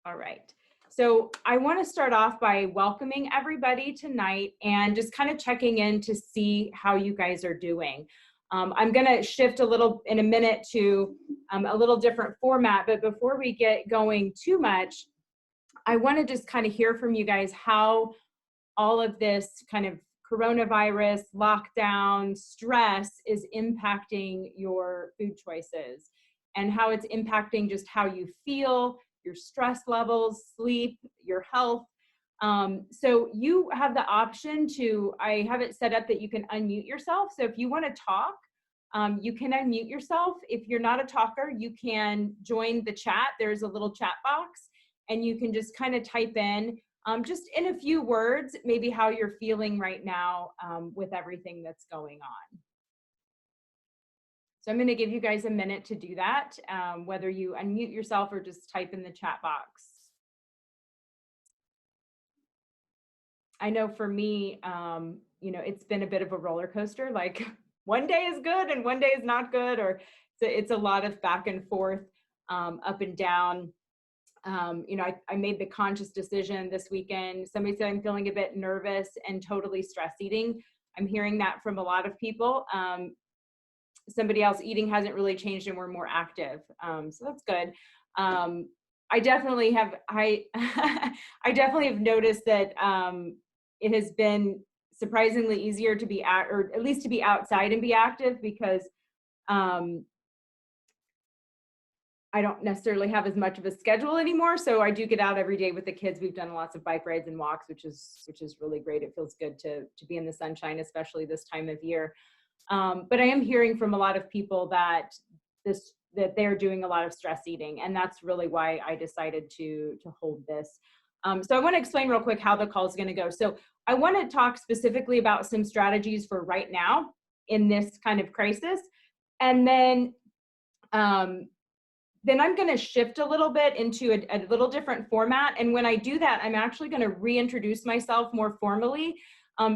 All right. So I want to start off by welcoming everybody tonight and just kind of checking in to see how you guys are doing. I'm going to shift a little in a minute to a little different format, but before we get going too much, I want to just kind of hear from you guys how all of this kind of coronavirus, lockdown, stress is impacting your food choices and how it's impacting just how you feel, your stress levels, sleep, your health. So you have the option to, I have it set up that you can unmute yourself. So if you want to talk, you can unmute yourself. If you're not a talker, you can join the chat. There's a little chat box and you can just kind of type in just in a few words, maybe how you're feeling right now with everything that's going on. So I'm going to give you guys a minute to do that, whether you unmute yourself or just type in the chat box. I know for me, it's been a bit of a roller coaster. Like one day is good and one day is not good, or it's a lot of back and forth, up and down. I made the conscious decision this weekend. Somebody said I'm feeling a bit nervous and totally stress eating. I'm hearing that from a lot of people. Somebody else, eating hasn't really changed and we're more active. So that's good. I definitely have noticed that it has been surprisingly easier to be or at least to be outside and be active because I don't necessarily have as much of a schedule anymore. So I do get out every day with the kids. We've done lots of bike rides and walks, which is really great. It feels good to be in the sunshine, especially this time of year. But I am hearing from a lot of people that they're doing a lot of stress eating. And that's really why I decided to hold this. So I want to explain real quick how the call is going to go. So I want to talk specifically about some strategies for right now in this kind of crisis. And then I'm going to shift a little bit into a little different format. And when I do that, I'm actually going to reintroduce myself more formally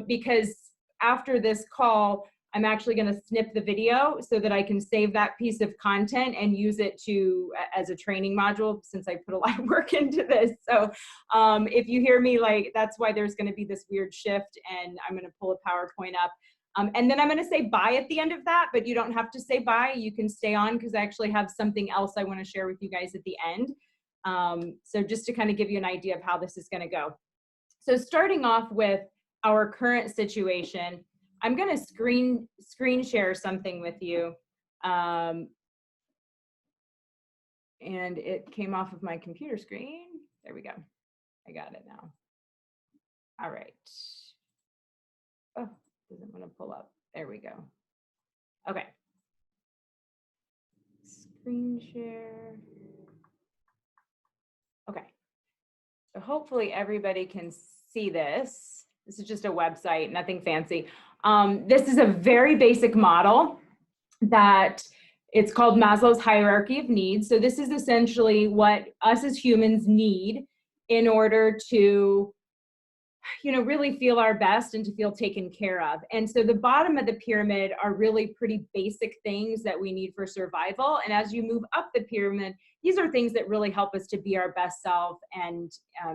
because after this call, I'm actually going to snip the video so that I can save that piece of content and use it as a training module since I put a lot of work into this. So if you hear me, that's why there's going to be this weird shift and I'm going to pull a PowerPoint up. And then I'm going to say bye at the end of that, but you don't have to say bye. You can stay on because I actually have something else I want to share with you guys at the end. So just to kind of give you an idea of how this is going to go. So starting off with our current situation, I'm going to screen share something with you. And it came off of my computer screen. There we go. I got it now. All right. Oh. Doesn't want to pull up. There we go. Okay. Screen share. Okay. So hopefully everybody can see this. This is just a website, nothing fancy. This is a very basic model that it's called Maslow's hierarchy of needs. So this is essentially what us as humans need in order to really feel our best and to feel taken care of. And so the bottom of the pyramid are really pretty basic things that we need for survival. And as you move up the pyramid, these are things that really help us to be our best self and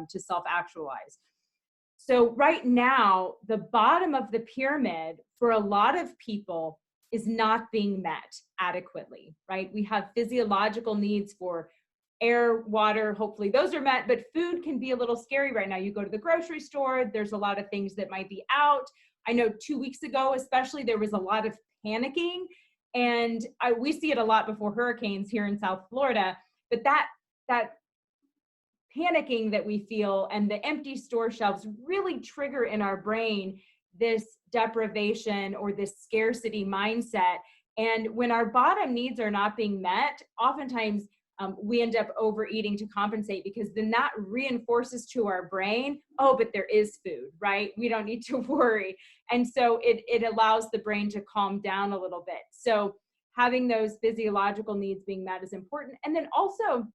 to self-actualize. So right now, the bottom of the pyramid for a lot of people is not being met adequately, right? We have physiological needs for air, water, hopefully those are met, but food can be a little scary right now. You go to the grocery store, there's a lot of things that might be out. I know 2 weeks ago, especially, there was a lot of panicking, and we see it a lot before hurricanes here in South Florida, but that panicking that we feel and the empty store shelves really trigger in our brain this deprivation or this scarcity mindset. And when our bottom needs are not being met, oftentimes we end up overeating to compensate, because then that reinforces to our brain, oh, but there is food, right? We don't need to worry. And so it allows the brain to calm down a little bit. So having those physiological needs being met is important. And then also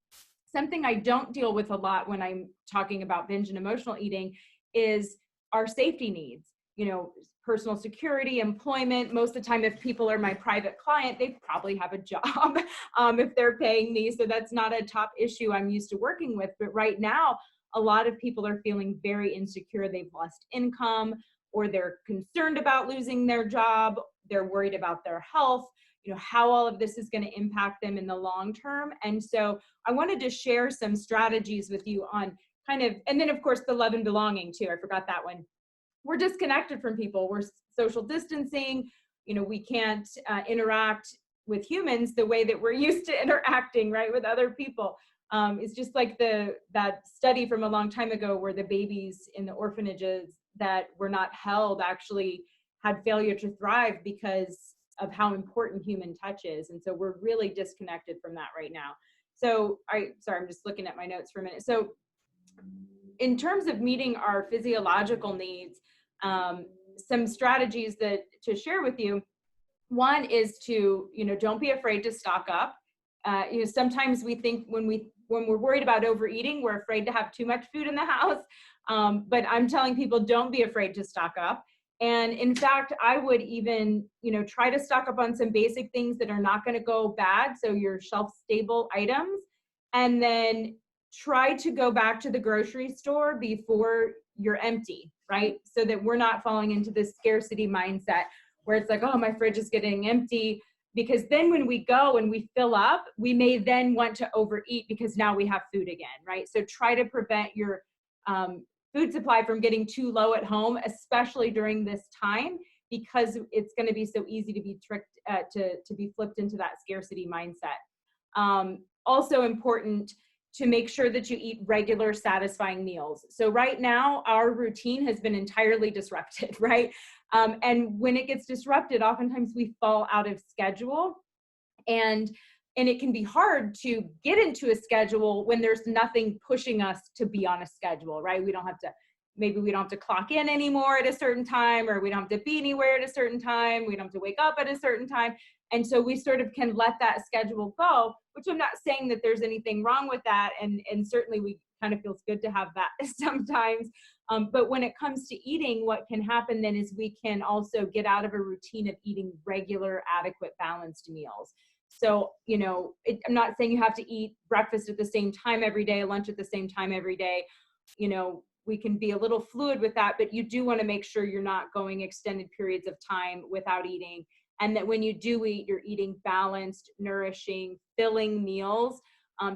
something I don't deal with a lot when I'm talking about binge and emotional eating is our safety needs. personal security, employment. Most of the time, if people are my private client, they probably have a job if they're paying me. So that's not a top issue I'm used to working with. But right now, a lot of people are feeling very insecure. They've lost income, or they're concerned about losing their job. They're worried about their health, how all of this is going to impact them in the long term. And so I wanted to share some strategies with you on and then of course the love and belonging too. I forgot that one. We're disconnected from people. We're social distancing. We can't interact with humans the way that we're used to interacting, right, with other people. It's just like that study from a long time ago where the babies in the orphanages that were not held actually had failure to thrive because of how important human touch is. And so we're really disconnected from that right now. So sorry, I'm just looking at my notes for a minute. So in terms of meeting our physiological needs, some strategies to share with you. One is to, don't be afraid to stock up. Sometimes we think when we're worried about overeating, we're afraid to have too much food in the house. But I'm telling people, don't be afraid to stock up. And in fact, I would even, try to stock up on some basic things that are not going to go bad. So your shelf stable items, and then try to go back to the grocery store before you're empty, right? So that we're not falling into this scarcity mindset where it's like, oh, my fridge is getting empty. Because then when we go and we fill up, we may then want to overeat because now we have food again, right? So try to prevent your food supply from getting too low at home, especially during this time, because it's going to be so easy to be tricked, to be flipped into that scarcity mindset. Also important to make sure that you eat regular, satisfying meals. So right now, our routine has been entirely disrupted, right? And when it gets disrupted, oftentimes we fall out of schedule, and it can be hard to get into a schedule when there's nothing pushing us to be on a schedule, right? Maybe we don't have to clock in anymore at a certain time, or we don't have to be anywhere at a certain time. We don't have to wake up at a certain time. And so we sort of can let that schedule go, which I'm not saying that there's anything wrong with that. And certainly we kind of feels good to have that sometimes. But when it comes to eating, what can happen then is we can also get out of a routine of eating regular, adequate, balanced meals. So, I'm not saying you have to eat breakfast at the same time every day, lunch at the same time every day. We can be a little fluid with that, but you do want to make sure you're not going extended periods of time without eating. And that when you do eat, you're eating balanced, nourishing, filling meals,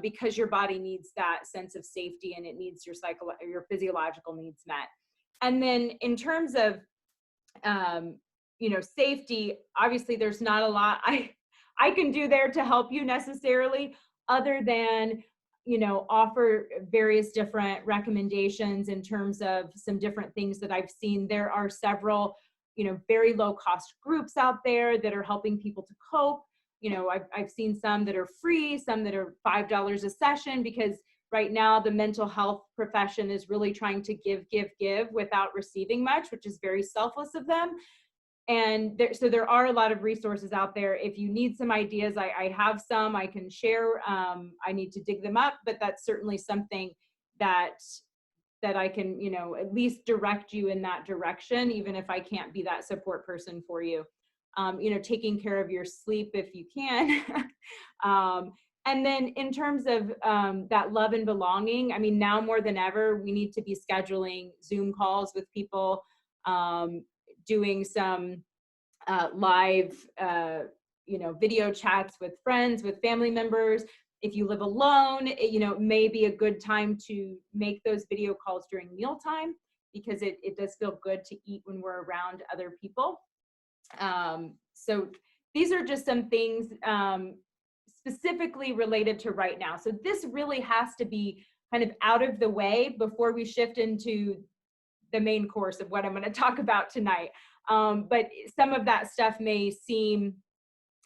because your body needs that sense of safety, and it needs your physiological needs met. And then in terms of, safety, obviously there's not a lot I can do there to help you necessarily, other than, offer various different recommendations in terms of some different things that I've seen. There are several, very low cost groups out there that are helping people to cope. I've seen some that are free, some that are $5 a session, because right now the mental health profession is really trying to give without receiving much, which is very selfless of them. And so there are a lot of resources out there. If you need some ideas, I have some I can share. I need to dig them up, but that's certainly something that I can, at least direct you in that direction, even if I can't be that support person for you. Taking care of your sleep if you can. And then in terms of that love and belonging, I mean, now more than ever, we need to be scheduling Zoom calls with people, doing some live, video chats with friends, with family members. If you live alone, it may be a good time to make those video calls during mealtime, because it does feel good to eat when we're around other people. So these are just some things specifically related to right now. So this really has to be kind of out of the way before we shift into the main course of what I'm going to talk about tonight. But some of that stuff may seem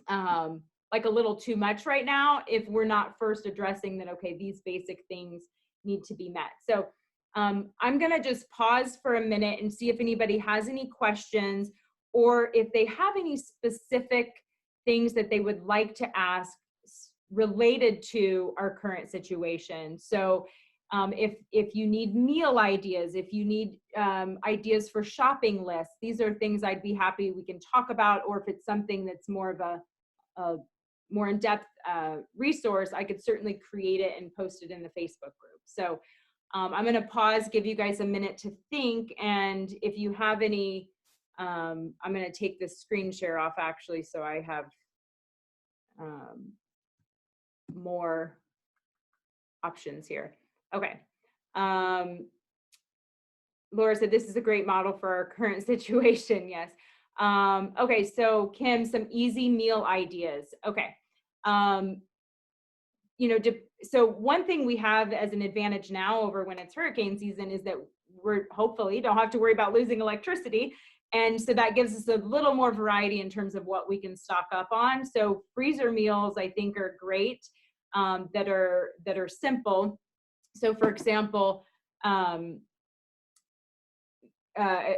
like a little too much right now if we're not first addressing that, okay, these basic things need to be met. So I'm going to just pause for a minute and see if anybody has any questions, or if they have any specific things that they would like to ask related to our current situation. So If you need meal ideas, if you need ideas for shopping lists, these are things I'd be happy we can talk about. Or if it's something that's more of a more in-depth resource, I could certainly create it and post it in the Facebook group. So I'm going to pause, give you guys a minute to think. And if you have any, I'm going to take this screen share off actually, so I have more options here. Okay. Laura said, this is a great model for our current situation. Yes. Okay. So Kim, some easy meal ideas. Okay. You know, so one thing we have as an advantage now over when it's hurricane season is that we're hopefully don't have to worry about losing electricity. And so that gives us a little more variety in terms of what we can stock up on. So freezer meals, I think, are great, that are simple. So for example, a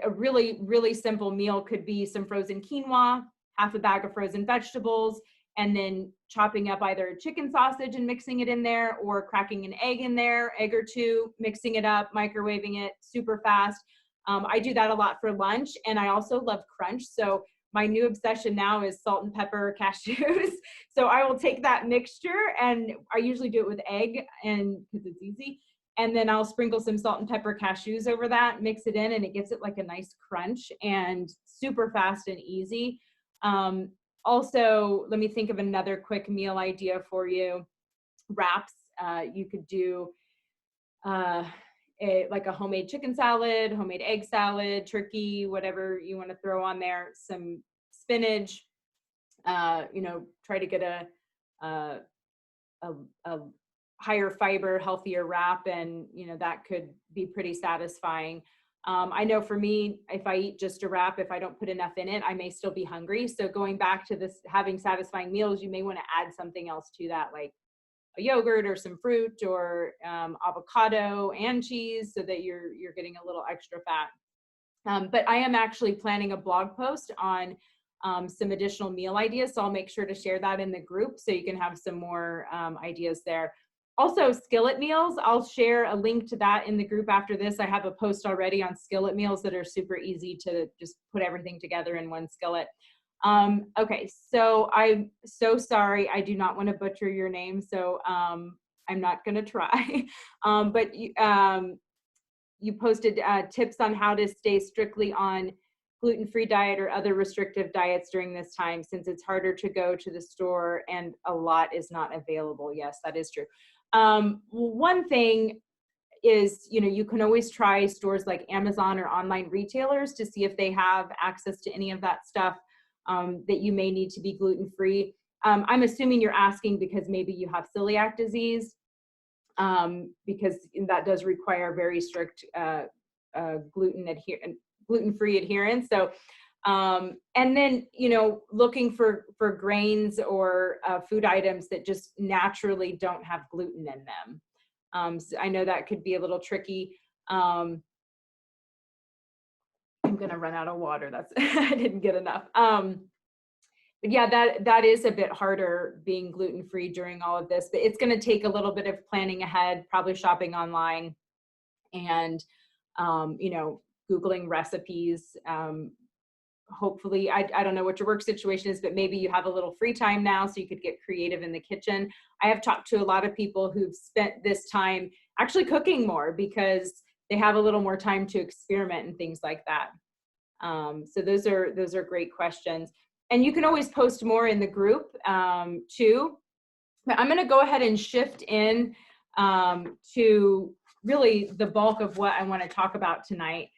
really, really simple meal could be some frozen quinoa, half a bag of frozen vegetables, and then chopping up either chicken sausage and mixing it in there, or cracking an egg in there, egg or two, mixing it up, microwaving it super fast. I do that a lot for lunch, and I also love crunch. So my new obsession now is salt and pepper cashews. So I will take that mixture, and I usually do it with egg, and because it's easy. And then I'll sprinkle some salt and pepper cashews over that, mix it in, and it gives it like a nice crunch and super fast and easy. Also, let me think of another quick meal idea for you. Wraps. You could do like a homemade chicken salad, homemade egg salad, turkey, whatever you want to throw on there, some spinach, you know, try to get a higher fiber, healthier wrap, and you know that could be pretty satisfying. I know for me, if I eat just a wrap, if I don't put enough in it, I may still be hungry. So going back to this, having satisfying meals, you may want to add something else to that, like a yogurt or some fruit, or avocado and cheese, so that you're getting a little extra fat. But I am actually planning a blog post on some additional meal ideas, so I'll make sure to share that in the group so you can have some more ideas there. Also, skillet meals, I'll share a link to that in the group after this. I have a post already on skillet meals that are super easy to just put everything together in one skillet. Okay, so I'm so sorry. I do not want to butcher your name, so I'm not going to try. But you posted tips on how to stay strictly on gluten-free diet or other restrictive diets during this time, since it's harder to go to the store and a lot is not available. Yes, that is true. One thing is, you know, you can always try stores like Amazon or online retailers to see if they have access to any of that stuff that you may need to be gluten-free. I'm assuming you're asking because maybe you have celiac disease, because that does require very strict gluten-free adherence. So, and then, you know, looking for grains or food items that just naturally don't have gluten in them. So I know that could be a little tricky. I'm going to run out of water. That's I didn't get enough. But yeah, that is a bit harder being gluten-free during all of this, but it's going to take a little bit of planning ahead, probably shopping online and, you know, Googling recipes. Hopefully, I don't know what your work situation is, but maybe you have a little free time now so you could get creative in the kitchen. I have talked to a lot of people who've spent this time actually cooking more because they have a little more time to experiment and things like that. So those are great questions. And you can always post more in the group too. But I'm going to go ahead and shift in to really the bulk of what I want to talk about tonight.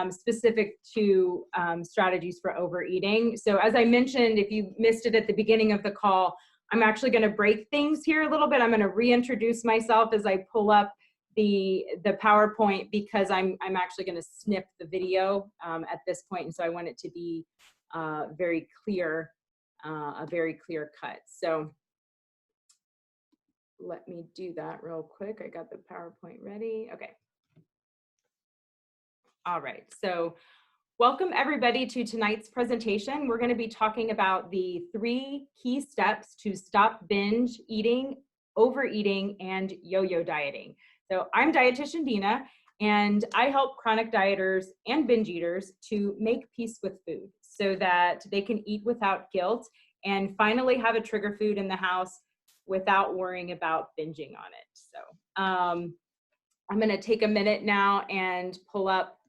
Specific to strategies for overeating. So as I mentioned, if you missed it at the beginning of the call, I'm actually going to break things here a little bit. I'm going to reintroduce myself as I pull up the PowerPoint, because I'm actually going to snip the video at this point, and so I want it to be very clear, a very clear cut. So let me do that real quick. I got the PowerPoint ready. Okay. All right, so welcome everybody to tonight's presentation. We're going to be talking about the 3 key steps to stop binge eating overeating, and yo-yo dieting. So I'm dietitian Dina, and I help chronic dieters and binge eaters to make peace with food so that they can eat without guilt and finally have a trigger food in the house without worrying about binging on it. So I'm going to take a minute now and pull up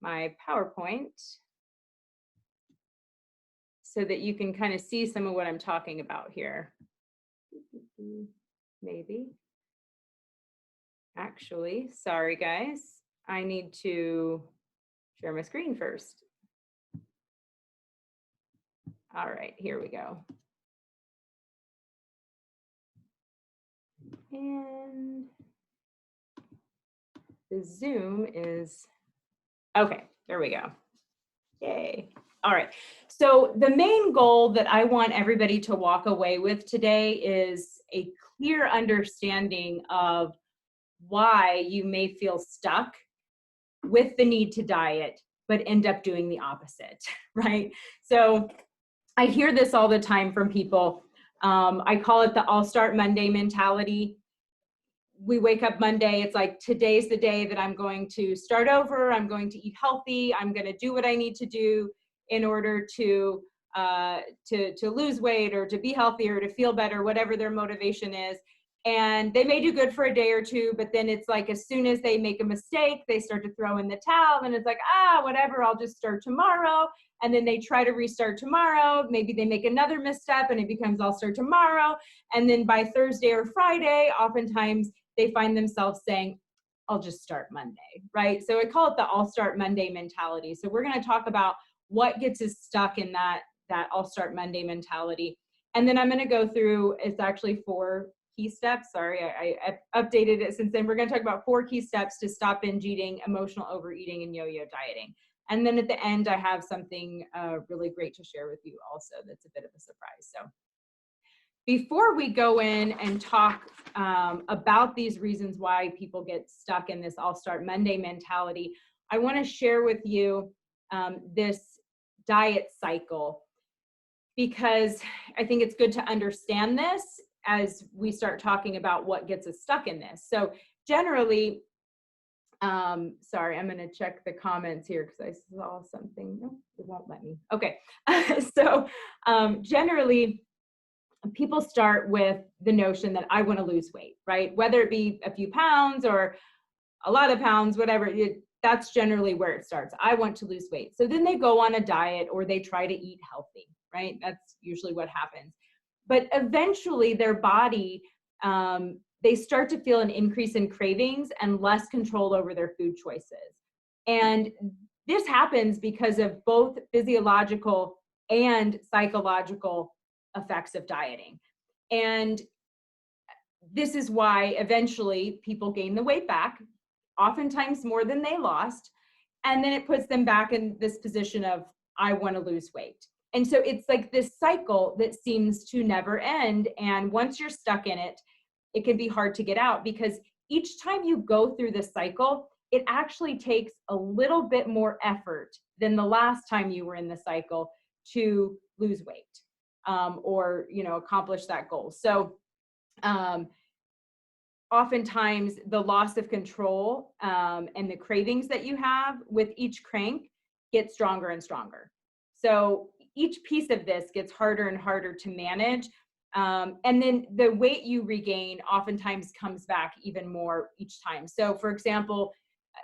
my PowerPoint so that you can kind of see some of what I'm talking about here. Maybe. Actually, sorry guys, I need to share my screen first. All right, here we go. And the Zoom is, okay, there we go. Yay. All right, so the main goal that I want everybody to walk away with today is a clear understanding of why you may feel stuck with the need to diet, but end up doing the opposite, right? So I hear this all the time from people. I call it the All Start Monday mentality. We wake up Monday, it's like, today's the day that I'm going to start over, I'm going to eat healthy, I'm going to do what I need to do in order to lose weight or to be healthy or to feel better, whatever their motivation is. And they may do good for a day or two, but then it's like, as soon as they make a mistake, they start to throw in the towel, and it's like, whatever, I'll just start tomorrow. And then they try to restart tomorrow. Maybe they make another misstep and it becomes I'll start tomorrow. And then by Thursday or Friday, oftentimes they find themselves saying, I'll just start Monday, right? So I call it the All Start Monday mentality. So we're going to talk about what gets us stuck in that All Start Monday mentality. And then I'm going to go through, it's actually 4 key steps. Sorry, I updated it since then. We're going to talk about 4 key steps to stop binge eating, emotional overeating, and yo-yo dieting. And then at the end, I have something really great to share with you also that's a bit of a surprise. So before we go in and talk about these reasons why people get stuck in this All Start Monday mentality, I want to share with you this diet cycle, because I think it's good to understand this as we start talking about what gets us stuck in this. So generally, sorry, I'm going to check the comments here because I saw something. No, it won't let me. Okay. So generally, people start with the notion that I want to lose weight, right? Whether it be a few pounds or a lot of pounds, whatever, that's generally where it starts. I want to lose weight. So then they go on a diet or they try to eat healthy, right? That's usually what happens. But eventually their body, they start to feel an increase in cravings and less control over their food choices. And this happens because of both physiological and psychological effects of dieting. And this is why eventually people gain the weight back, oftentimes more than they lost. And then it puts them back in this position of, I want to lose weight. And so it's like this cycle that seems to never end. And once you're stuck in it, it can be hard to get out, because each time you go through the cycle, it actually takes a little bit more effort than the last time you were in the cycle to lose weight or, accomplish that goal. So oftentimes the loss of control and the cravings that you have with each crank get stronger and stronger. So each piece of this gets harder and harder to manage. And then the weight you regain oftentimes comes back even more each time. So for example,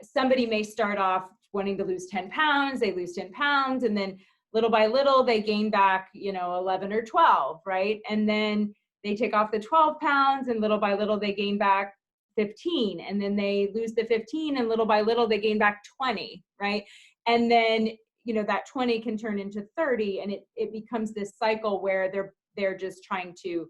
somebody may start off wanting to lose 10 pounds, they lose 10 pounds, and then little by little they gain back, 11 or 12, right? And then they take off the 12 pounds and little by little they gain back 15, and then they lose the 15 and little by little they gain back 20, right? And then, that 20 can turn into 30, and it becomes this cycle where they're just trying to,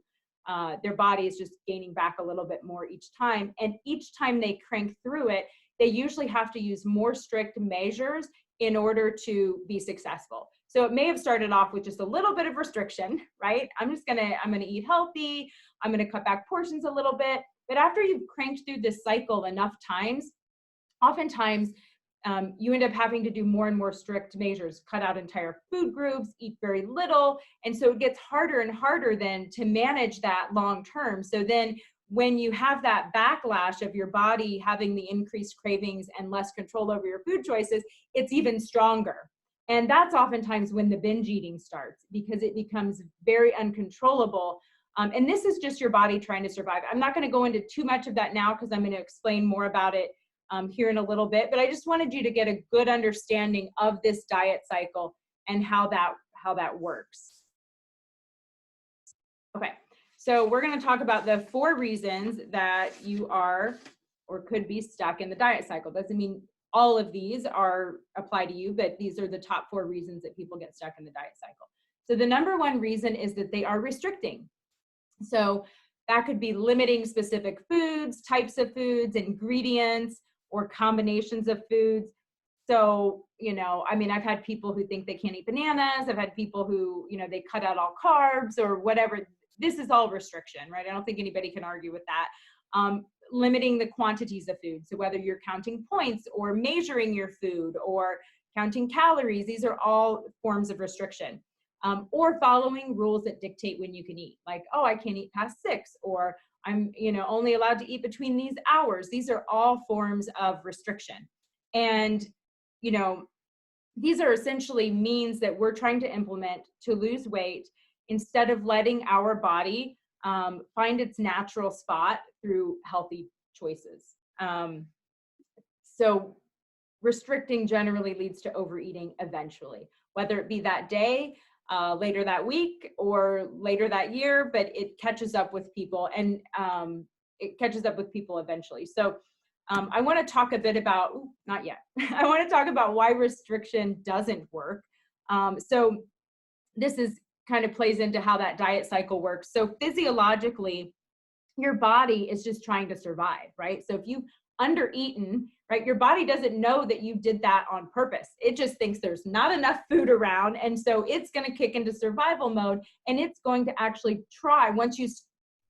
their body is just gaining back a little bit more each time. And each time they crank through it, they usually have to use more strict measures in order to be successful. So it may have started off with just a little bit of restriction, right? I'm going to eat healthy. I'm going to cut back portions a little bit. But after you've cranked through this cycle enough times, oftentimes you end up having to do more and more strict measures, cut out entire food groups, eat very little. And so it gets harder and harder then to manage that long term. So then when you have that backlash of your body having the increased cravings and less control over your food choices, it's even stronger. And that's oftentimes when the binge eating starts, because it becomes very uncontrollable. And this is just your body trying to survive. I'm not going to go into too much of that now because I'm going to explain more about it here in a little bit. But I just wanted you to get a good understanding of this diet cycle and how that works. Okay, so we're going to talk about the 4 reasons that you are or could be stuck in the diet cycle. Doesn't mean all of these apply to you, but these are the top 4 reasons that people get stuck in the diet cycle. So the number 1 reason is that they are restricting. So that could be limiting specific foods, types of foods, ingredients, or combinations of foods. So, I mean, I've had people who think they can't eat bananas. I've had people who, they cut out all carbs or whatever. This is all restriction, right? I don't think anybody can argue with that. Limiting the quantities of food. So whether you're counting points or measuring your food or counting calories, these are all forms of restriction. Or following rules that dictate when you can eat, like, oh, I can't eat past 6, or I'm, only allowed to eat between these hours. These are all forms of restriction. And, these are essentially means that we're trying to implement to lose weight instead of letting our body find its natural spot through healthy choices. So restricting generally leads to overeating eventually, whether it be that day, later that week, or later that year, but it catches up with people, and it catches up with people eventually. So I want to talk a bit about, not yet, I want to talk about why restriction doesn't work. So this is kind of plays into how that diet cycle works. So physiologically, your body is just trying to survive, right? So if you've undereaten, right, your body doesn't know that you did that on purpose. It just thinks there's not enough food around. And so it's going to kick into survival mode, and it's going to actually try, once you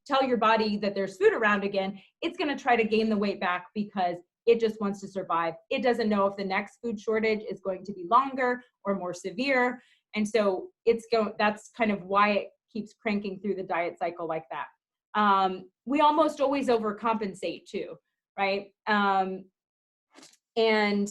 tell your body that there's food around again, it's going to try to gain the weight back because it just wants to survive. It doesn't know if the next food shortage is going to be longer or more severe. And so that's kind of why it keeps cranking through the diet cycle like that. We almost always overcompensate too, right? And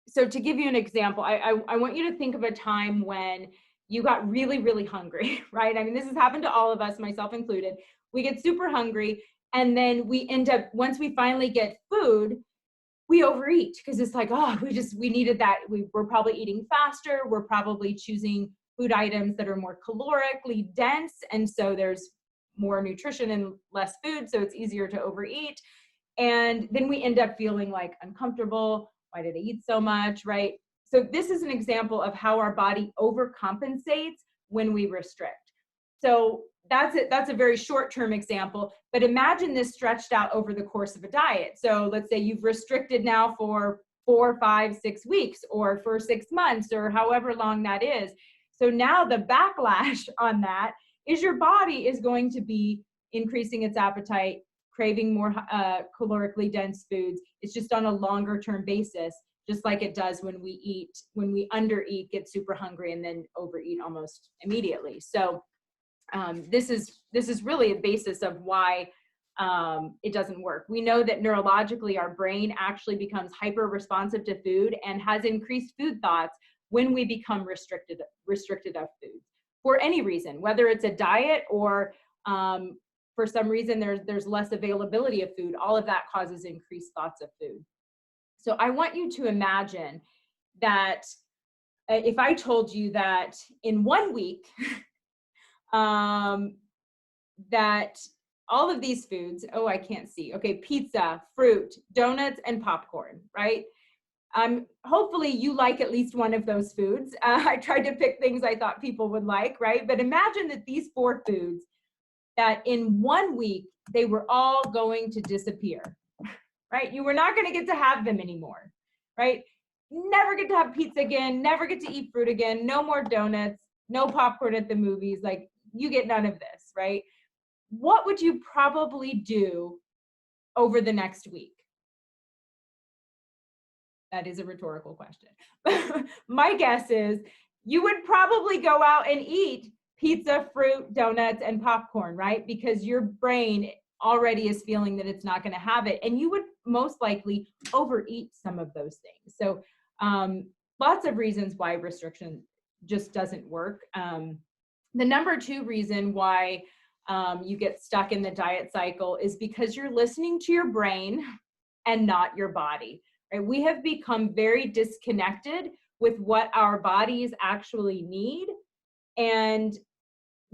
so to give you an example, I want you to think of a time when you got really, really hungry, right? I mean, this has happened to all of us, myself included. We get super hungry, and then we end up, once we finally get food, we overeat because it's like, oh, we needed that. We're probably eating faster. We're probably choosing food items that are more calorically dense. And so there's more nutrition and less food. So it's easier to overeat. And then we end up feeling like uncomfortable. Why did I eat so much, right? So this is an example of how our body overcompensates when we restrict. So that's it. That's a very short-term example, but imagine this stretched out over the course of a diet. So let's say you've restricted now for 4, 5, 6 weeks, or for 6 months, or however long that is. So now the backlash on that is your body is going to be increasing its appetite, craving more calorically dense foods. It's just on a longer term basis, just like it does when we undereat, get super hungry, and then overeat almost immediately. So this is really a basis of why it doesn't work. We know that neurologically our brain actually becomes hyper responsive to food and has increased food thoughts when we become restricted of food for any reason, whether it's a diet or for some reason there's less availability of food. All of that causes increased thoughts of food. So I want you to imagine that if I told you that in 1 week, that all of these foods, oh, I can't see. Okay, pizza, fruit, donuts, and popcorn, right? Hopefully you like at least one of those foods. I tried to pick things I thought people would like, right? But imagine that these 4 foods, that in 1 week, they were all going to disappear, right? You were not going to get to have them anymore, right? Never get to have pizza again, never get to eat fruit again, no more donuts, no popcorn at the movies. Like, you get none of this, right? What would you probably do over the next week? That is a rhetorical question. My guess is you would probably go out and eat pizza, fruit, donuts, and popcorn, right? Because your brain already is feeling that it's not going to have it. And you would most likely overeat some of those things. So lots of reasons why restriction just doesn't work. The number 2 reason why you get stuck in the diet cycle is because you're listening to your brain and not your body. Right? We have become very disconnected with what our bodies actually need. And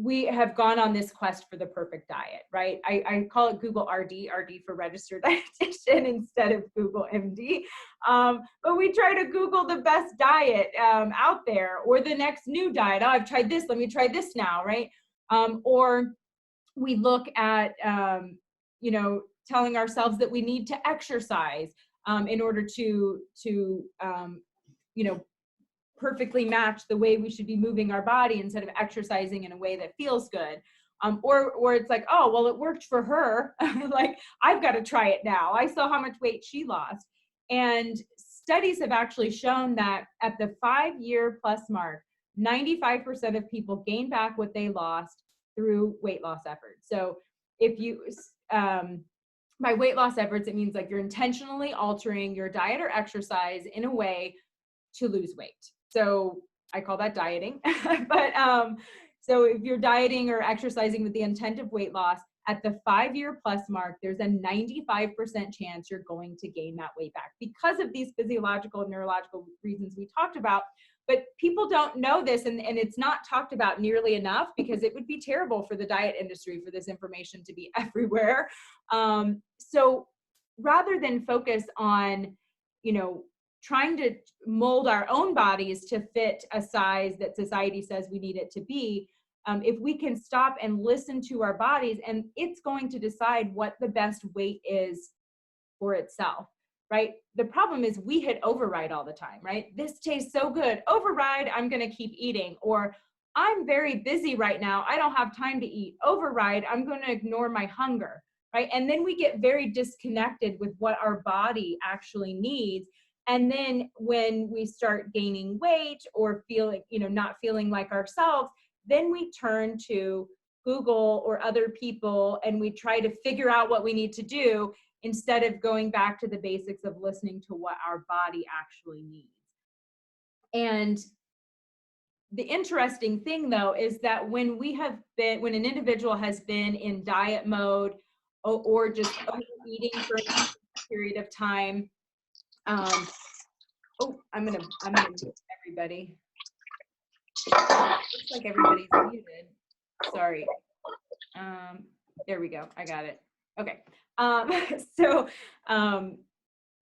we have gone on this quest for the perfect diet, right? I call it Google RD for registered dietitian instead of Google MD. But we try to Google the best diet out there, or the next new diet. Oh, I've tried this, let me try this now, right? Or we look at, telling ourselves that we need to exercise in order to perfectly match the way we should be moving our body instead of exercising in a way that feels good. Or it's like, oh, well, it worked for her. Like, I've got to try it now. I saw how much weight she lost. And studies have actually shown that at the 5-year plus mark, 95% of people gain back what they lost through weight loss efforts. So if you, by weight loss efforts, it means like you're intentionally altering your diet or exercise in a way to lose weight. So I call that dieting. But so if you're dieting or exercising with the intent of weight loss, at the 5-year plus mark, there's a 95% chance you're going to gain that weight back because of these physiological and neurological reasons we talked about. But people don't know this, and it's not talked about nearly enough, because it would be terrible for the diet industry for this information to be everywhere. So rather than focus on, trying to mold our own bodies to fit a size that society says we need it to be, if we can stop and listen to our bodies, and it's going to decide what the best weight is for itself, right? The problem is we hit override all the time, right? This tastes so good. Override, I'm going to keep eating. Or I'm very busy right now, I don't have time to eat. Override, I'm going to ignore my hunger, right? And then we get very disconnected with what our body actually needs. And then when we start gaining weight or feeling, not feeling like ourselves, then we turn to Google or other people and we try to figure out what we need to do instead of going back to the basics of listening to what our body actually needs. And the interesting thing, though, is that when an individual has been in diet mode or just overeating for a period of time, I'm gonna mute everybody. Looks like everybody's muted. Sorry. There we go. I got it. Okay. So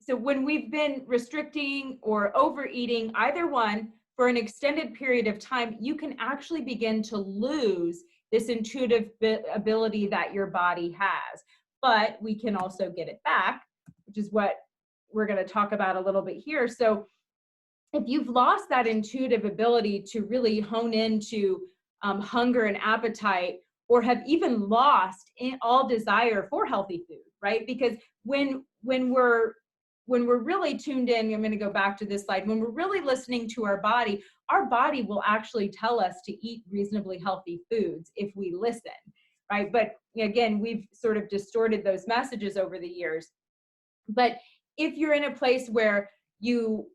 when we've been restricting or overeating, either one, for an extended period of time, you can actually begin to lose this intuitive ability that your body has. But we can also get it back, which is what we're going to talk about a little bit here. So if you've lost that intuitive ability to really hone into hunger and appetite, or have even lost all desire for healthy food, right? Because when we're really tuned in, I'm going to go back to this slide, when we're really listening to our body will actually tell us to eat reasonably healthy foods if we listen, right? But again, we've sort of distorted those messages over the years. But if you're in a place where you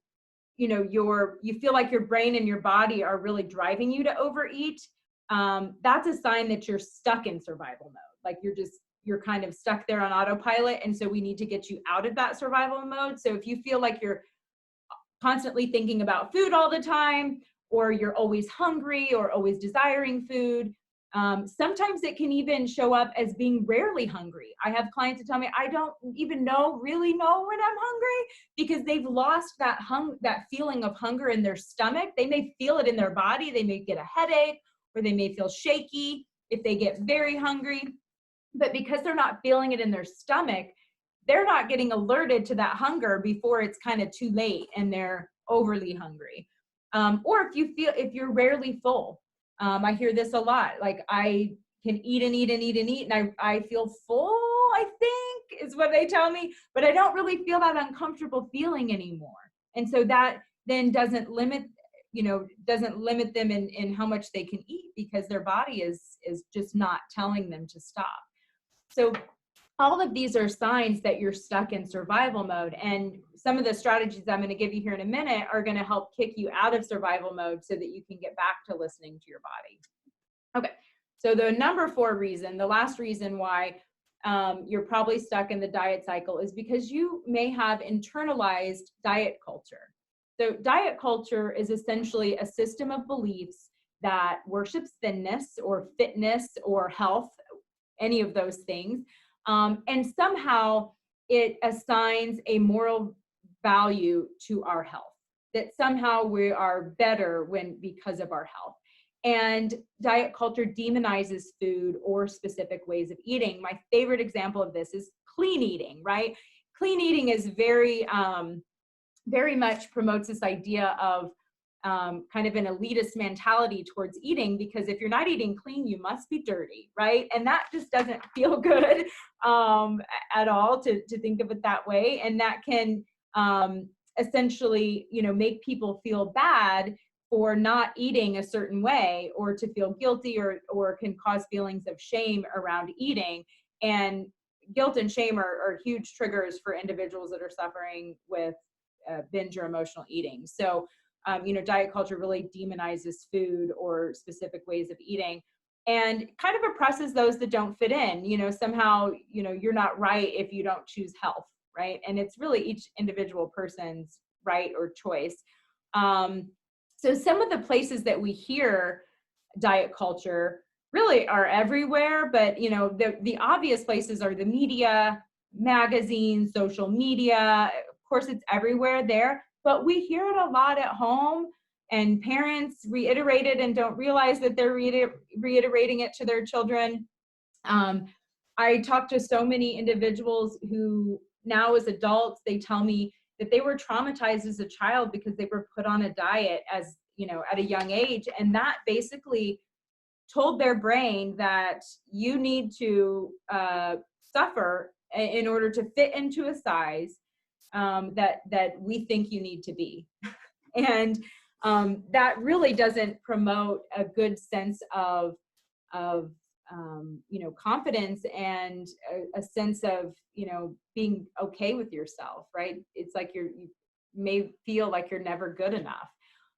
feel like your brain and your body are really driving you to overeat, that's a sign that you're stuck in survival mode. Like you're kind of stuck there on autopilot. And so we need to get you out of that survival mode. So if you feel like you're constantly thinking about food all the time, or you're always hungry or always desiring food, sometimes it can even show up as being rarely hungry. I have clients that tell me, I don't even really know when I'm hungry, because they've lost that feeling of hunger in their stomach. They may feel it in their body. They may get a headache, or they may feel shaky if they get very hungry. But because they're not feeling it in their stomach, they're not getting alerted to that hunger before it's kind of too late and they're overly hungry. Or if you're rarely full. I hear this a lot. Like, I can eat and eat and eat and eat, and I feel full, I think, is what they tell me, but I don't really feel that uncomfortable feeling anymore. And so that then doesn't limit doesn't limit them in how much they can eat because their body is just not telling them to stop. So all of these are signs that you're stuck in survival mode. And some of the strategies I'm going to give you here in a minute are going to help kick you out of survival mode so that you can get back to listening to your body. Okay. So the number 4 reason, the last reason why you're probably stuck in the diet cycle is because you may have internalized diet culture. So diet culture is essentially a system of beliefs that worships thinness or fitness or health, any of those things. And somehow it assigns a moral value to our health, that somehow we are better because of our health. And diet culture demonizes food or specific ways of eating. My favorite example of this is clean eating, right? Clean eating is very much promotes this idea of kind of an elitist mentality towards eating, because if you're not eating clean, you must be dirty, right? And that just doesn't feel good at all to think of it that way. And that can essentially, make people feel bad for not eating a certain way, or to feel guilty, or can cause feelings of shame around eating. And guilt and shame are huge triggers for individuals that are suffering with binge or emotional eating. So, diet culture really demonizes food or specific ways of eating, and kind of oppresses those that don't fit in. Somehow, you're not right if you don't choose health, right? And it's really each individual person's right or choice. So some of the places that we hear diet culture really are everywhere, but the obvious places are the media, magazines, social media. Of course, it's everywhere there, but we hear it a lot at home, and parents reiterate it and don't realize that they're reiterating it to their children. I talk to so many individuals who now as adults, they tell me that they were traumatized as a child because they were put on a diet as, at a young age. And that basically told their brain that you need to suffer in order to fit into a size that we think you need to be. And that really doesn't promote a good sense of confidence and a sense of, being okay with yourself, right? It's like you may feel like you're never good enough.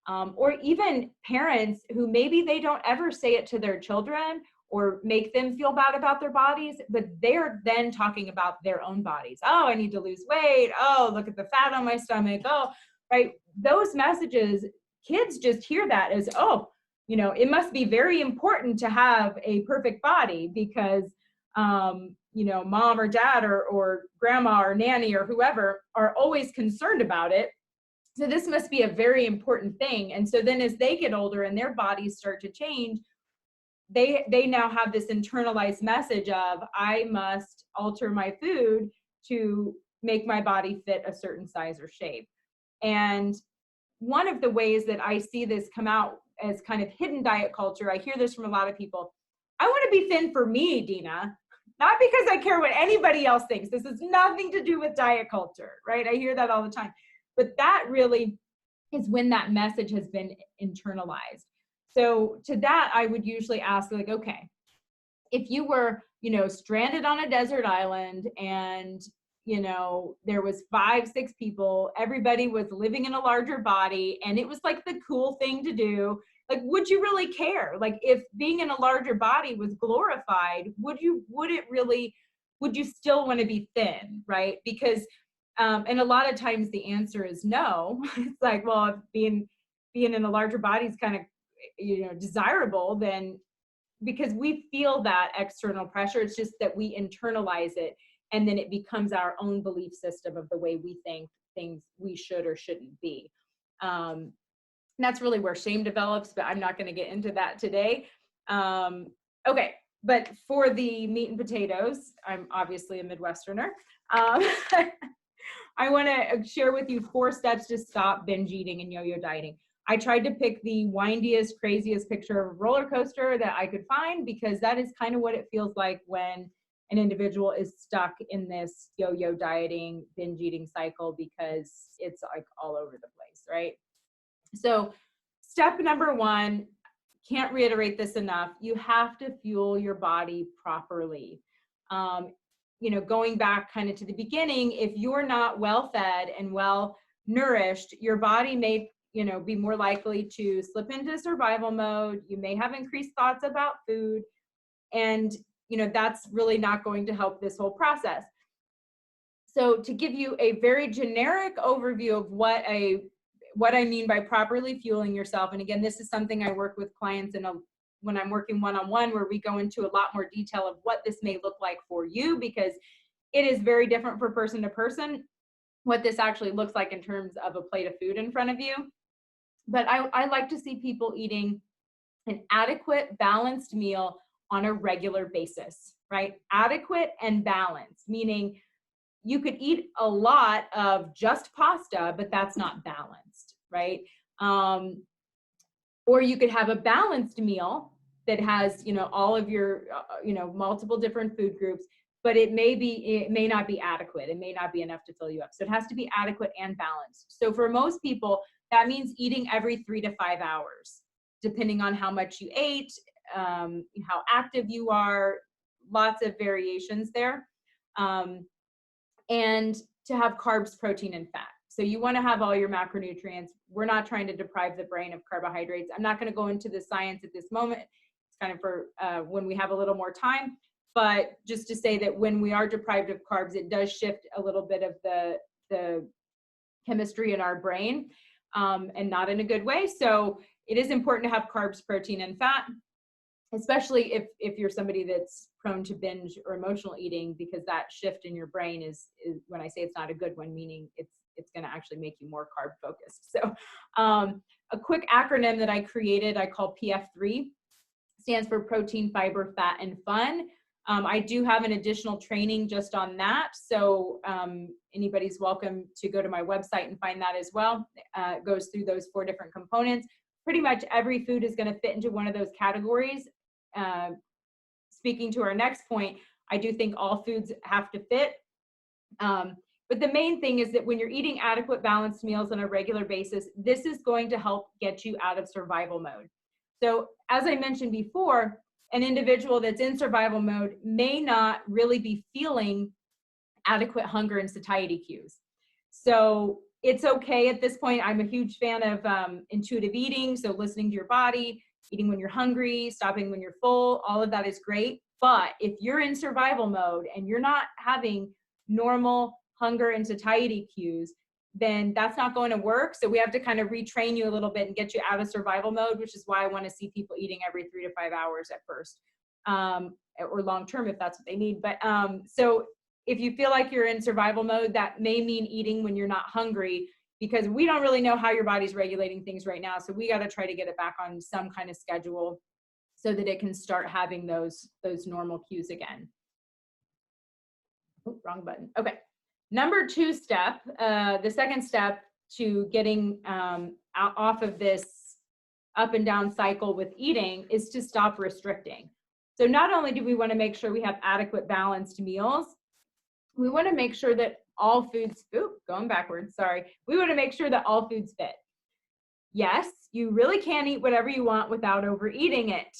Or even parents who maybe they don't ever say it to their children or make them feel bad about their bodies, but they're then talking about their own bodies. Oh, I need to lose weight. Oh, look at the fat on my stomach. Oh, right. Those messages, kids just hear that as, oh, it must be very important to have a perfect body because, mom or dad or grandma or nanny or whoever are always concerned about it. So this must be a very important thing. And so then as they get older and their bodies start to change, they now have this internalized message of, I must alter my food to make my body fit a certain size or shape. And one of the ways that I see this come out as kind of hidden diet culture, I hear this from a lot of people. I want to be thin for me, Dina, not because I care what anybody else thinks. This has nothing to do with diet culture, right? I hear that all the time. But that really is when that message has been internalized. So to that, I would usually ask, like, okay, if you were, stranded on a desert island and, there was 5, 6 people, everybody was living in a larger body, and it was like the cool thing to do, like, would you really care? Like, if being in a larger body was glorified, would you still want to be thin, right? Because and a lot of times the answer is no. It's like, well, if being in a larger body is kind of, desirable, then because we feel that external pressure, it's just that we internalize it, and then it becomes our own belief system of the way we think things we should or shouldn't be. That's really where shame develops, but I'm not going to get into that today. Okay, but for the meat and potatoes, I'm obviously a Midwesterner. I want to share with you 4 steps to stop binge eating and yo-yo dieting. I tried to pick the windiest, craziest picture of a roller coaster that I could find, because that is kind of what it feels like when an individual is stuck in this yo-yo dieting, binge eating cycle, because it's like all over the place, right? So step number one, can't reiterate this enough, you have to fuel your body properly. Going back kind of to the beginning, if you're not well fed and well nourished, your body may, be more likely to slip into survival mode. You may have increased thoughts about food, and, that's really not going to help this whole process. So to give you a very generic overview of what I mean by properly fueling yourself, and again, this is something I work with clients when I'm working one-on-one, where we go into a lot more detail of what this may look like for you, because it is very different for person to person what this actually looks like in terms of a plate of food in front of you. But I like to see people eating an adequate, balanced meal on a regular basis, right? Adequate and balanced, meaning you could eat a lot of just pasta, but that's not balanced, right? Or you could have a balanced meal that has, all of your, multiple different food groups, but it may not be adequate. It may not be enough to fill you up. So it has to be adequate and balanced. So for most people, that means eating every 3 to 5 hours, depending on how much you ate, how active you are, lots of variations there. And to have carbs, protein, and fat. So you want to have all your macronutrients. We're not trying to deprive the brain of carbohydrates. I'm not going to go into the science at this moment. It's kind of for when we have a little more time. But just to say that when we are deprived of carbs, it does shift a little bit of the chemistry in our brain, and not in a good way. So it is important to have carbs, protein, and fat, especially if you're somebody that's prone to binge or emotional eating, because that shift in your brain is when I say it's not a good one, meaning it's going to actually make you more carb focused. So a quick acronym that I created, I call PF3, stands for protein, fiber, fat, and fun. I do have an additional training just on that. So anybody's welcome to go to my website and find that as well. It goes through those 4 different components. Pretty much every food is going to fit into one of those categories. Speaking to our next point, I do think all foods have to fit. But the main thing is that when you're eating adequate, balanced meals on a regular basis, this is going to help get you out of survival mode. So as I mentioned before, an individual that's in survival mode may not really be feeling adequate hunger and satiety cues. So it's okay at this point. I'm a huge fan of intuitive eating. So listening to your body, eating when you're hungry, stopping when you're full, all of that is great. But if you're in survival mode and you're not having normal hunger and satiety cues, then that's not going to work. So we have to kind of retrain you a little bit and get you out of survival mode, which is why I want to see people eating every 3 to 5 hours at first, or long-term if that's what they need. But so if you feel like you're in survival mode, that may mean eating when you're not hungry, because we don't really know how your body's regulating things right now. So we got to try to get it back on some kind of schedule so that it can start having those normal cues again. Oh, wrong button. Okay. Number 2 step, the second step to getting off of this up and down cycle with eating is to stop restricting. So not only do we want to make sure we have adequate balanced meals, we want to make sure that all foods, going backwards, sorry. We want to make sure that all foods fit. Yes, you really can eat whatever you want without overeating it.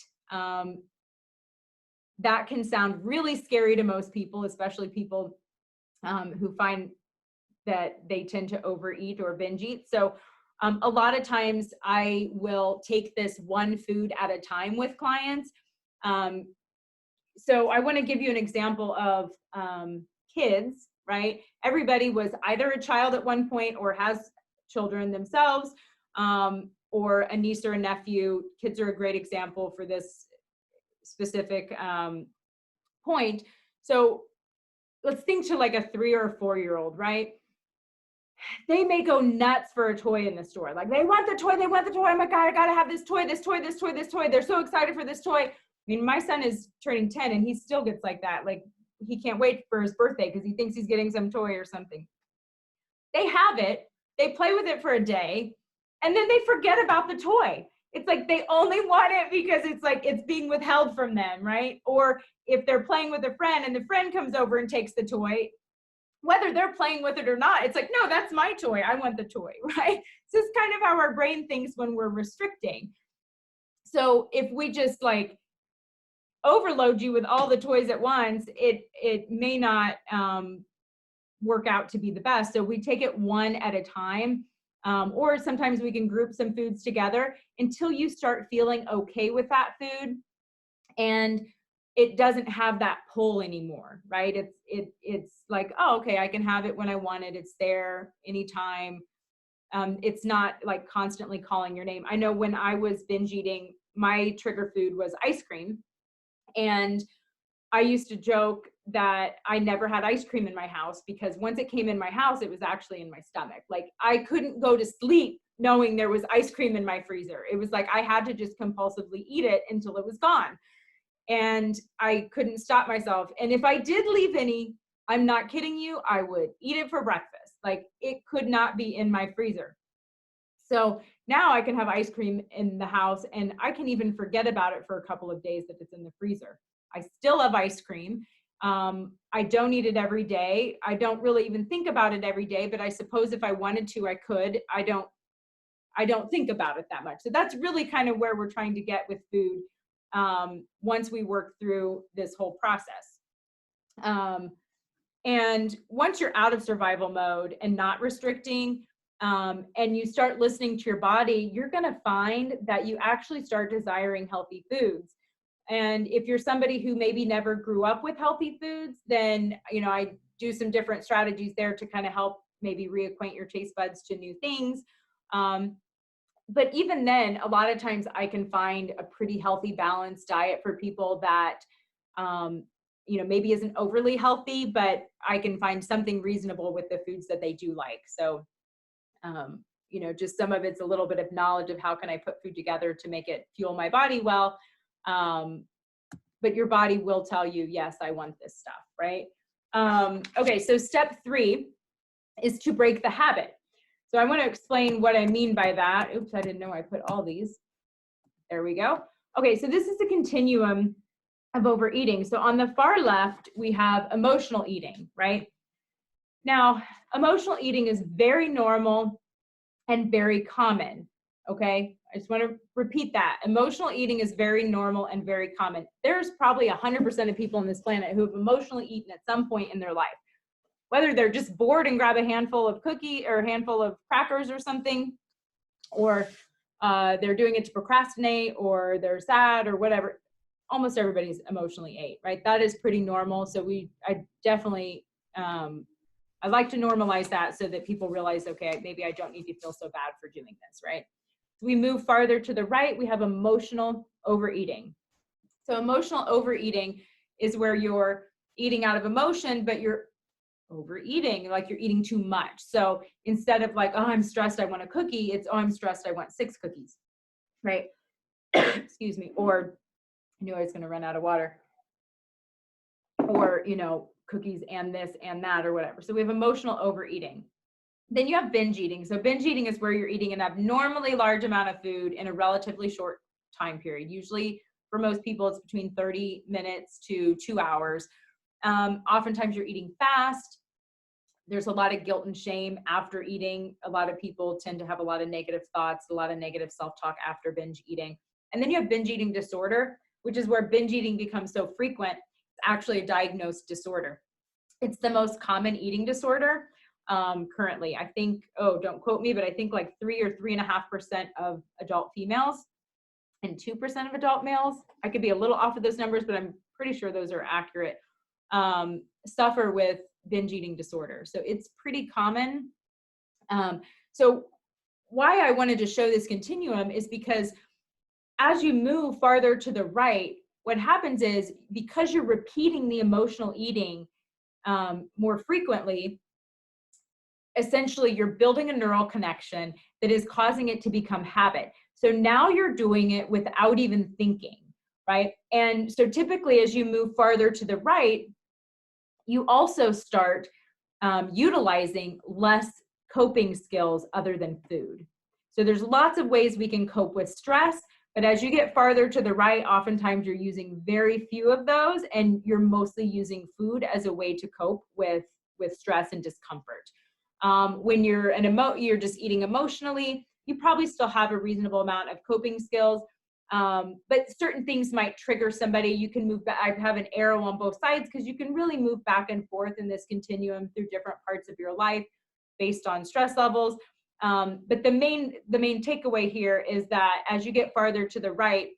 That can sound really scary to most people, especially people who find that they tend to overeat or binge eat. So a lot of times I will take this one food at a time with clients. So I want to give you an example of kids, right? Everybody was either a child at one point or has children themselves, or a niece or a nephew. Kids are a great example for this specific point. So let's think to like a 3 or 4-year-old, right? They may go nuts for a toy in the store. Like they want the toy, they want the toy. Oh my God, I gotta have this toy, this toy, this toy, this toy. They're so excited for this toy. I mean, my son is turning 10 and he still gets like that. Like he can't wait for his birthday because he thinks he's getting some toy or something. They have it, they play with it for a day, and then they forget about the toy. It's like they only want it because it's like it's being withheld from them, right? Or if they're playing with a friend and the friend comes over and takes the toy, whether they're playing with it or not, it's like, no, that's my toy. I want the toy, right? So it's kind of how our brain thinks when we're restricting. So if we just like overload you with all the toys at once, it may not work out to be the best. So we take it one at a time, or sometimes we can group some foods together until you start feeling okay with that food and it doesn't have that pull anymore, right? It's like, oh, okay, I can have it when I want it. It's there anytime. It's not like constantly calling your name. I know when I was binge eating, my trigger food was ice cream. And I used to joke that I never had ice cream in my house because once it came in my house, it was actually in my stomach. Like I couldn't go to sleep knowing there was ice cream in my freezer. It was like I had to just compulsively eat it until it was gone. And I couldn't stop myself. And if I did leave any, I'm not kidding you, I would eat it for breakfast. Like it could not be in my freezer. So now I can have ice cream in the house and I can even forget about it for a couple of days if it's in the freezer. I still love ice cream. I don't eat it every day. I don't really even think about it every day, but I suppose if I wanted to, I could. I don't think about it that much. So that's really kind of where we're trying to get with food once we work through this whole process. And once you're out of survival mode and not restricting, and you start listening to your body, you're going to find that you actually start desiring healthy foods. And if you're somebody who maybe never grew up with healthy foods, then, I do some different strategies there to kind of help maybe reacquaint your taste buds to new things. But even then, a lot of times I can find a pretty healthy, balanced diet for people that, maybe isn't overly healthy, but I can find something reasonable with the foods that they do like. So, just some of it's a little bit of knowledge of how can I put food together to make it fuel my body well. But your body will tell you, yes, I want this stuff, right? Okay, so step 3 is to break the habit. So I want to explain what I mean by that. Oops, I didn't know I put all these. There we go. Okay, so this is a continuum of overeating. So on the far left, we have emotional eating, right? Now, emotional eating is very normal and very common, okay? I just want to repeat that. Emotional eating is very normal and very common. There's probably 100% of people on this planet who have emotionally eaten at some point in their life. Whether they're just bored and grab a handful of cookie or a handful of crackers or something, or they're doing it to procrastinate, or they're sad or whatever. Almost everybody's emotionally ate, right? That is pretty normal. So I definitely, I'd like to normalize that so that people realize, okay, maybe I don't need to feel so bad for doing this, right? So we move farther to the right, we have emotional overeating. So emotional overeating is where you're eating out of emotion, but you're overeating, like you're eating too much. So instead of like, oh, I'm stressed, I want a cookie, it's, oh, I'm stressed, I want 6 cookies, right? Excuse me. Or I knew I was going to run out of water. Or, cookies and this and that or whatever. So we have emotional overeating. Then you have binge eating. So binge eating is where you're eating an abnormally large amount of food in a relatively short time period. Usually for most people, it's between 30 minutes to 2 hours. Oftentimes you're eating fast. There's a lot of guilt and shame after eating. A lot of people tend to have a lot of negative thoughts, a lot of negative self-talk after binge eating. And then you have binge eating disorder, which is where binge eating becomes so frequent. It's actually a diagnosed disorder. It's the most common eating disorder currently. I think, don't quote me, but I think like 3 or 3.5% of adult females and 2% of adult males, I could be a little off of those numbers, but I'm pretty sure those are accurate, suffer with binge eating disorder. So it's pretty common. So why I wanted to show this continuum is because as you move farther to the right, what happens is because you're repeating the emotional eating more frequently, essentially you're building a neural connection that is causing it to become habit. So now you're doing it without even thinking, right? And so typically as you move farther to the right, you also start utilizing less coping skills other than food. So there's lots of ways we can cope with stress, but as you get farther to the right, oftentimes you're using very few of those and you're mostly using food as a way to cope with stress and discomfort. When you're just eating emotionally, you probably still have a reasonable amount of coping skills. But certain things might trigger somebody. You can move back. I have an arrow on both sides because you can really move back and forth in this continuum through different parts of your life based on stress levels. But the main takeaway here is that as you get farther to the right,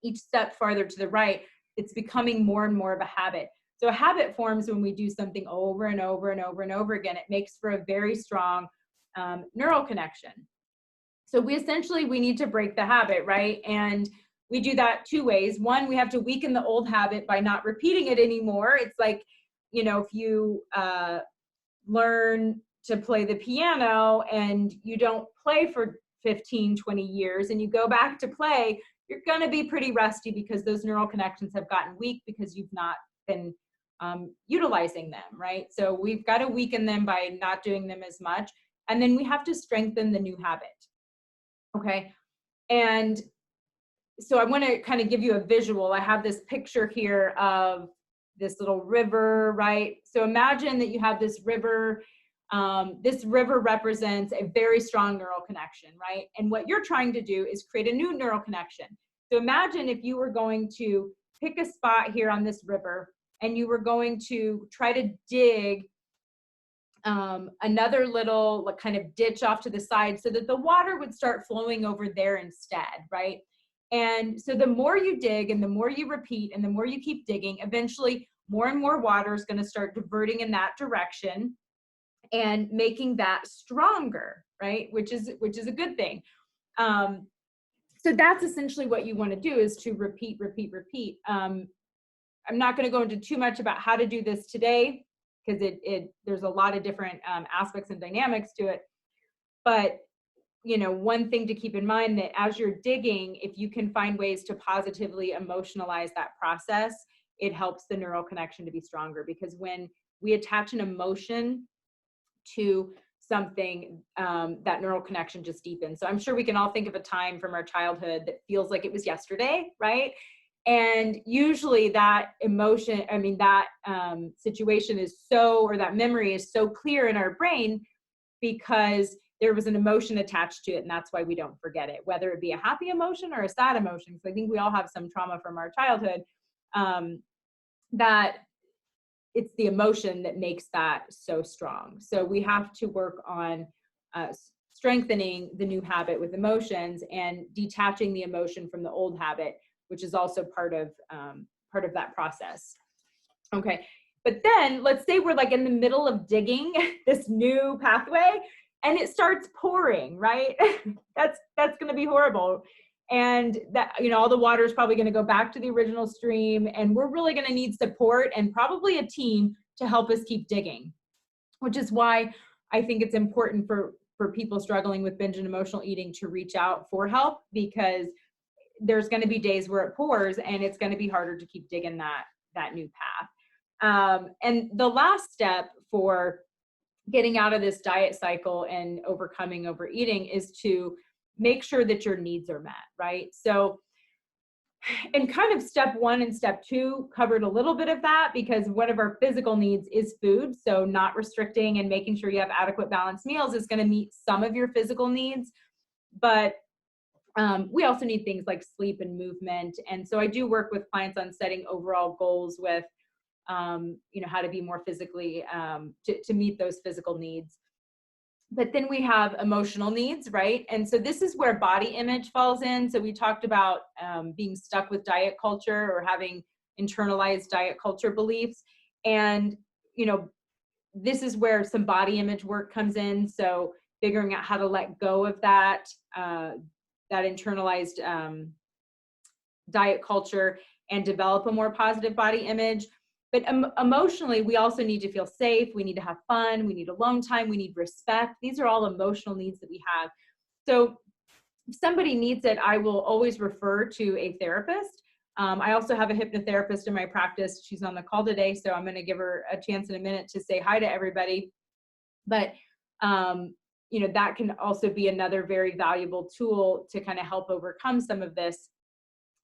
each step farther to the right, it's becoming more and more of a habit. So a habit forms when we do something over and over and over and over again. It makes for a very strong neural connection. So we need to break the habit, right? And we do that two ways. One, we have to weaken the old habit by not repeating it anymore. It's like, if you learn to play the piano and you don't play for 15, 20 years and you go back to play, you're going to be pretty rusty because those neural connections have gotten weak because you've not been utilizing them, right? So we've got to weaken them by not doing them as much. And then we have to strengthen the new habit. Okay. And so I want to kind of give you a visual. I have this picture here of this little river, right? So imagine that you have this river. This river represents a very strong neural connection, right? And what you're trying to do is create a new neural connection. So imagine if you were going to pick a spot here on this river and you were going to try to dig another little kind of ditch off to the side so that the water would start flowing over there instead, right? And so the more you dig and the more you repeat and the more you keep digging, eventually more and more water is going to start diverting in that direction and making that stronger, right? Which is a good thing. So that's essentially what you want to do, is to repeat. I'm not going to go into too much about how to do this today because there's a lot of different aspects and dynamics to it. But one thing to keep in mind, that as you're digging, if you can find ways to positively emotionalize that process, it helps the neural connection to be stronger. Because when we attach an emotion to something, that neural connection just deepens. So I'm sure we can all think of a time from our childhood that feels like it was yesterday, right? And usually that emotion, that situation is or that memory is so clear in our brain because there was an emotion attached to it, and that's why we don't forget it, whether it be a happy emotion or a sad emotion. So I think we all have some trauma from our childhood, that it's the emotion that makes that so strong. So we have to work on strengthening the new habit with emotions and detaching the emotion from the old habit, which is also part of that process. Okay, but then let's say we're like in the middle of digging this new pathway and it starts pouring, right? That's going to be horrible. And that, all the water is probably going to go back to the original stream, and we're really going to need support and probably a team to help us keep digging, which is why I think it's important for people struggling with binge and emotional eating to reach out for help, because there's going to be days where it pours and it's going to be harder to keep digging that new path. And the last step for getting out of this diet cycle and overcoming overeating is to make sure that your needs are met, right? So, and kind of step 1 and step 2 covered a little bit of that, because one of our physical needs is food. So not restricting and making sure you have adequate balanced meals is going to meet some of your physical needs. But we also need things like sleep and movement. And so I do work with clients on setting overall goals with, how to be more physically, to meet those physical needs. But then we have emotional needs, right? And so this is where body image falls in. So we talked about being stuck with diet culture or having internalized diet culture beliefs. And, this is where some body image work comes in. So figuring out how to let go of that internalized diet culture and develop a more positive body image. But emotionally, we also need to feel safe. We need to have fun. We need alone time. We need respect. These are all emotional needs that we have. So if somebody needs it, I will always refer to a therapist. I also have a hypnotherapist in my practice. She's on the call today, so I'm going to give her a chance in a minute to say hi to everybody. But, that can also be another very valuable tool to kind of help overcome some of this.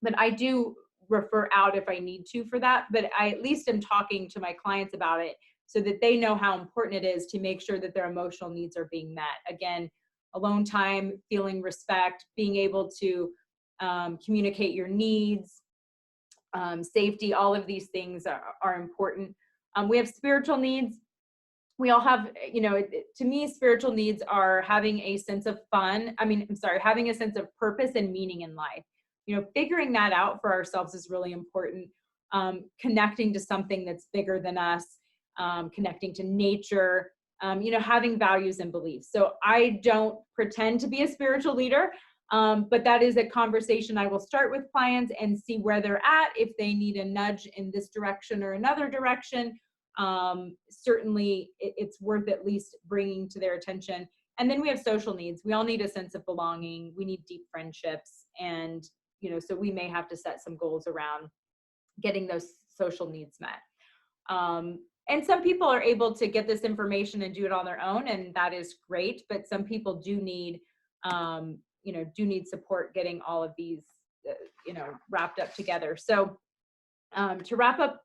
But I do refer out if I need to for that, but I at least am talking to my clients about it so that they know how important it is to make sure that their emotional needs are being met. Again, alone time, feeling respect, being able to communicate your needs, safety, all of these things are important. We have spiritual needs. We all have, to me, spiritual needs are having a sense of having a sense of purpose and meaning in life. Figuring that out for ourselves is really important. Connecting to something that's bigger than us, connecting to nature, having values and beliefs. So I don't pretend to be a spiritual leader, but that is a conversation I will start with clients and see where they're at, if they need a nudge in this direction or another direction. Certainly it's worth at least bringing to their attention. And then we have social needs. We all need a sense of belonging. We need deep friendships. And, so we may have to set some goals around getting those social needs met. And some people are able to get this information and do it on their own, and that is great. But some people do need, support getting all of these, wrapped up together. So to wrap up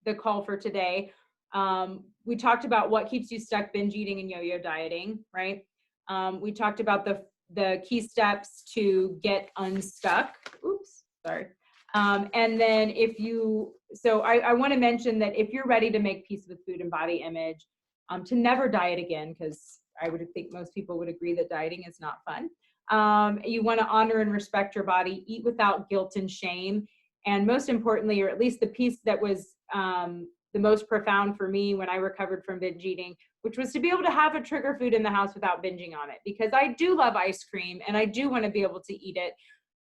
the call for today, we talked about what keeps you stuck binge eating and yo-yo dieting, right? We talked about the key steps to get unstuck. Oops, sorry. And then I want to mention that if you're ready to make peace with food and body image, to never diet again, because I would think most people would agree that dieting is not fun. You want to honor and respect your body, eat without guilt and shame. And most importantly, or at least the piece that was the most profound for me when I recovered from binge eating, which was to be able to have a trigger food in the house without binging on it. Because I do love ice cream and I do want to be able to eat it.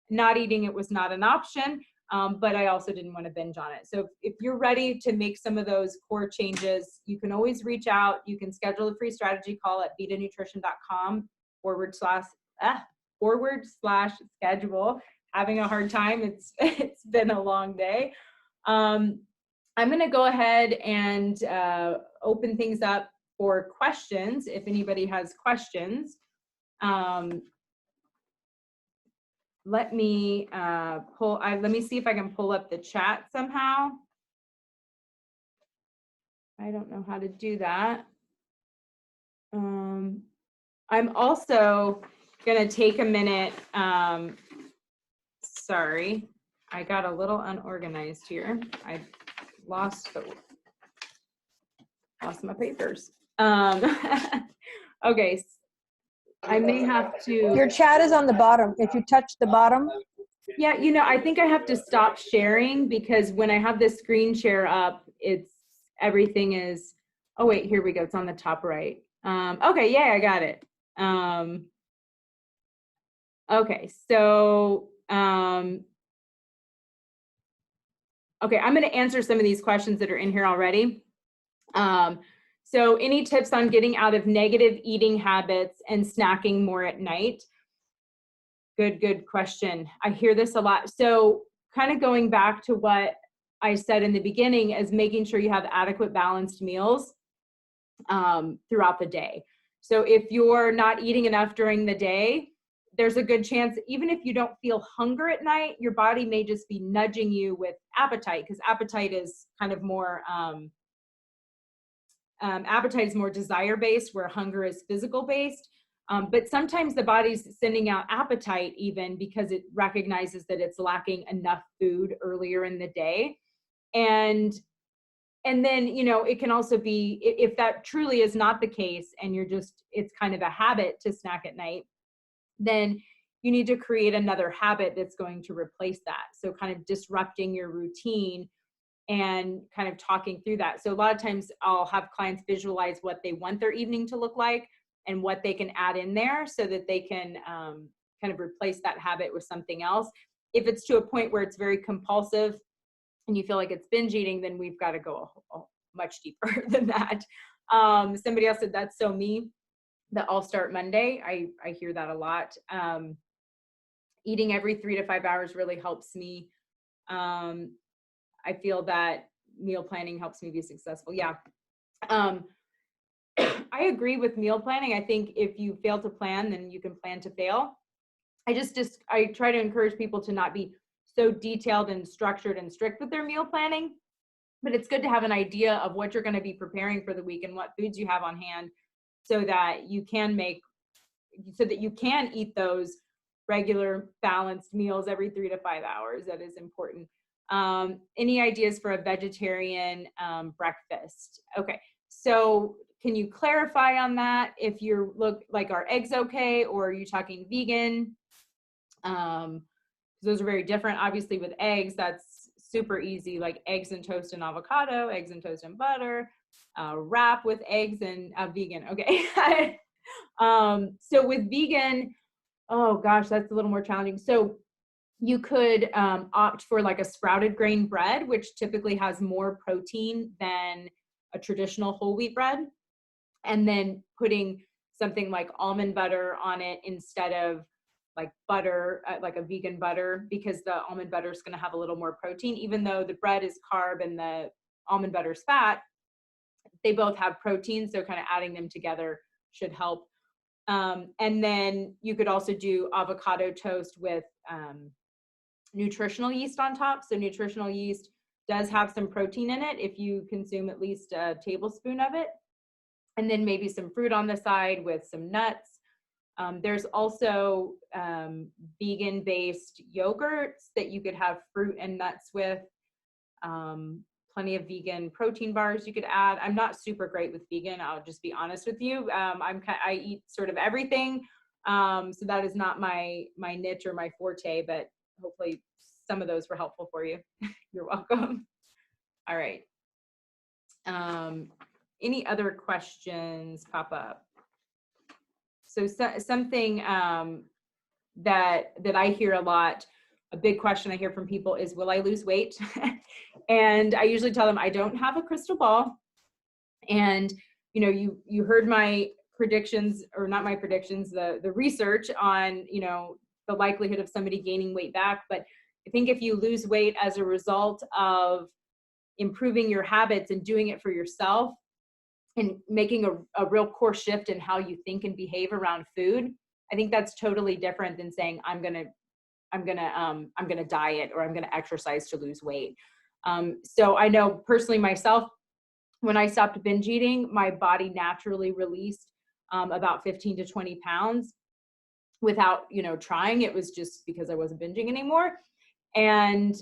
Not eating it was not an option, but I also didn't want to binge on it. So if you're ready to make some of those core changes, you can always reach out. You can schedule a free strategy call at /vitanutrition.com/schedule. Having a hard time. It's been a long day. I'm going to go ahead and open things up for questions. If anybody has questions, let me see if I can pull up the chat somehow. I don't know how to do that. I'm also going to take a minute. Sorry, I got a little unorganized here. I lost my papers. Okay, I may have to. Your chat is on the bottom. If you touch the bottom. Yeah, I think I have to stop sharing because when I have this screen share up, everything is, oh wait, here we go. It's on the top right. Okay, yeah, I got it. Okay, so, okay, I'm going to answer some of these questions that are in here already. So any tips on getting out of negative eating habits and snacking more at night? Good question. I hear this a lot. So kind of going back to what I said in the beginning is making sure you have adequate balanced meals throughout the day. So if you're not eating enough during the day, there's a good chance, even if you don't feel hunger at night, your body may just be nudging you with appetite, because appetite is kind of more, desire-based, where hunger is physical-based. But sometimes the body's sending out appetite even because it recognizes that it's lacking enough food earlier in the day. And then, it can also be, if that truly is not the case and it's kind of a habit to snack at night, then you need to create another habit that's going to replace that. So kind of disrupting your routine and kind of talking through that. So a lot of times I'll have clients visualize what they want their evening to look like and what they can add in there so that they can kind of replace that habit with something else. If it's to a point where it's very compulsive and you feel like it's binge eating, then we've got to go much deeper than that. Somebody else said, that's so me, that I'll start Monday. I hear that a lot. Eating every 3 to 5 hours really helps me. I feel that meal planning helps me be successful. Yeah. I agree with meal planning. I think if you fail to plan, then you can plan to fail. I try to encourage people to not be so detailed and structured and strict with their meal planning. but it's good to have an idea of what you're going to be preparing for the week and what foods you have on hand so that you can eat those regular balanced meals every 3 to 5 hours. That is important. Any ideas for a vegetarian breakfast? Okay, so can you clarify on that? If you're are eggs okay, or are you talking vegan? Those are very different. Obviously with eggs, that's super easy, like eggs and toast and avocado, eggs and toast and butter, wrap with eggs and vegan. Okay. So with vegan, oh gosh, that's a little more challenging. So you could opt for like a sprouted grain bread, which typically has more protein than a traditional whole wheat bread, and then putting something like almond butter on it instead of like butter, like a vegan butter, because the almond butter is going to have a little more protein. Even though the bread is carb and the almond butter is fat, they both have protein, so kind of adding them together should help. And then you could also do avocado toast with nutritional yeast on top. So nutritional yeast does have some protein in it if you consume at least a tablespoon of it. And then maybe some fruit on the side with some nuts. There's also vegan-based yogurts that you could have fruit and nuts with. Plenty of vegan protein bars you could add. I'm not super great with vegan, I'll just be honest with you. I eat sort of everything, so that is not my niche or my forte, but hopefully some of those were helpful for you. You're welcome. All right. Any other questions pop up? So something that I hear a lot, a big question I hear from people is, will I lose weight? And I usually tell them I don't have a crystal ball. And you heard my predictions, or not my predictions, the research on the likelihood of somebody gaining weight back. But I think if you lose weight as a result of improving your habits and doing it for yourself and making a real core shift in how you think and behave around food, I think that's totally different than saying I'm gonna diet or I'm gonna exercise to lose weight. So I know personally myself, when I stopped binge eating, my body naturally released about 15 to 20 pounds without trying. It was just because I wasn't binging anymore. And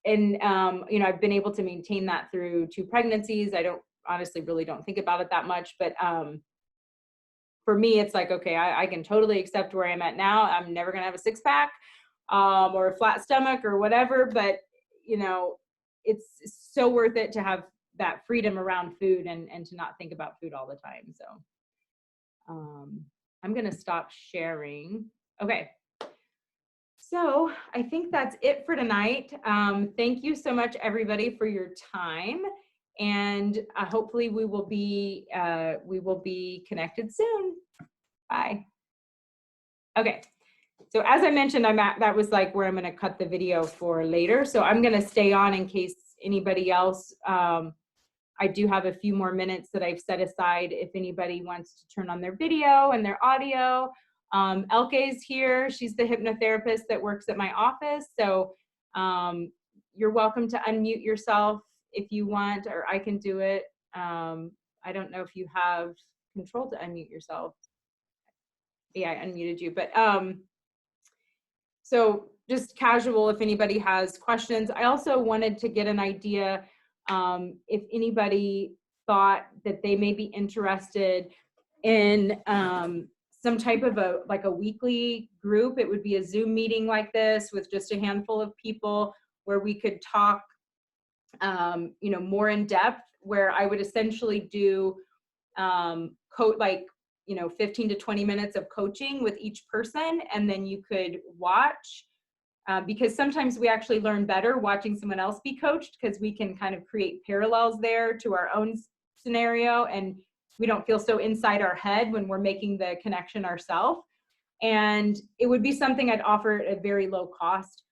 I've been able to maintain that through 2 pregnancies. I honestly really don't think about it that much, but for me, it's like, okay, I can totally accept where I'm at now. I'm never gonna have a 6-pack or a flat stomach or whatever, but it's so worth it to have that freedom around food and to not think about food all the time. So I'm gonna stop sharing. Okay. So I think that's it for tonight. Thank you so much, everybody, for your time. And hopefully we will be connected soon. Bye. Okay. So as I mentioned, that was like where I'm going to cut the video for later. So I'm going to stay on in case anybody else. I do have a few more minutes that I've set aside if anybody wants to turn on their video and their audio. Elke's here. She's the hypnotherapist that works at my office. So you're welcome to unmute yourself if you want, or I can do it. I don't know if you have control to unmute yourself. Yeah, I unmuted you, but so just casual if anybody has questions. I also wanted to get an idea if anybody thought that they may be interested in some type of a weekly group. It would be a Zoom meeting like this with just a handful of people where we could talk more in depth, where I would essentially do 15 to 20 minutes of coaching with each person, and then you could watch, because sometimes we actually learn better watching someone else be coached, because we can kind of create parallels there to our own scenario, and we don't feel so inside our head when we're making the connection ourselves. And it would be something I'd offer at a very low cost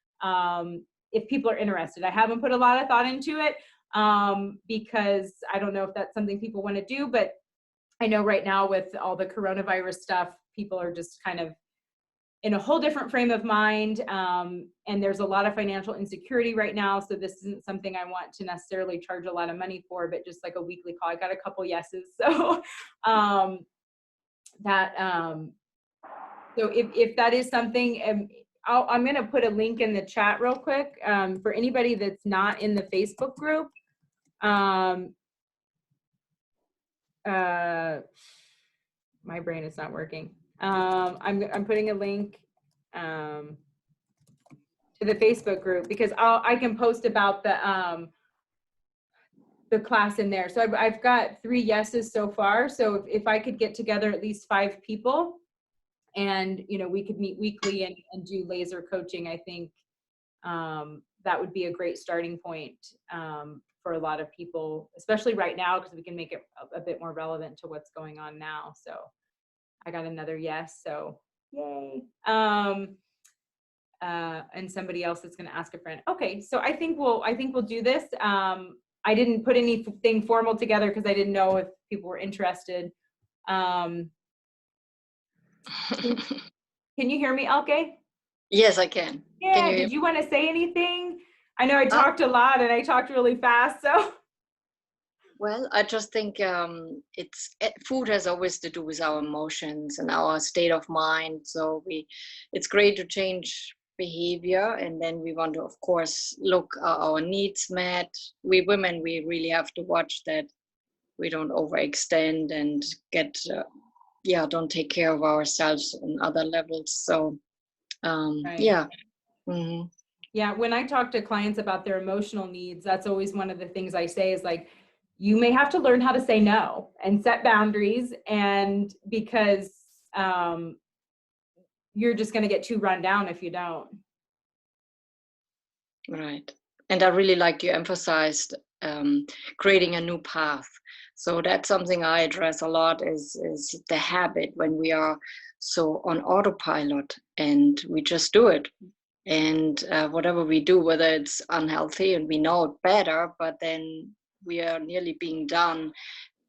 if people are interested. I haven't put a lot of thought into it because I don't know if that's something people want to do, but I know right now with all the coronavirus stuff, people are just kind of in a whole different frame of mind. And there's a lot of financial insecurity right now. So this isn't something I want to necessarily charge a lot of money for, but just like a weekly call. I got a couple yeses. So so if that is something, I'm going to put a link in the chat real quick for anybody that's not in the Facebook group. My brain is not working. I'm putting a link to the Facebook group because I can post about the class in there. So I've got 3 yeses so far. So if I could get together at least 5 people, and we could meet weekly and do laser coaching, I think that would be a great starting point for a lot of people, especially right now, because we can make it a bit more relevant to what's going on now. So I got another yes, so yay. And somebody else that's going to ask a friend. Okay, so I think we'll do this. I didn't put anything formal together because I didn't know if people were interested. Can you hear me, Elke? Yes, I can. Yeah, did you want to say anything? I know I talked a lot and I talked really fast, so. Well, I just think food has always to do with our emotions and our state of mind. So it's great to change behavior, and then we want to, of course, look our needs met. We women, we really have to watch that we don't overextend and don't take care of ourselves on other levels. So Right. yeah. Mm-hmm. Yeah, when I talk to clients about their emotional needs, that's always one of the things I say is like, you may have to learn how to say no and set boundaries, and because you're just going to get too run down if you don't. Right. And I really like you emphasized creating a new path. So that's something I address a lot is the habit when we are so on autopilot and we just do it. And whatever we do, whether it's unhealthy and we know it better, but then we are nearly being done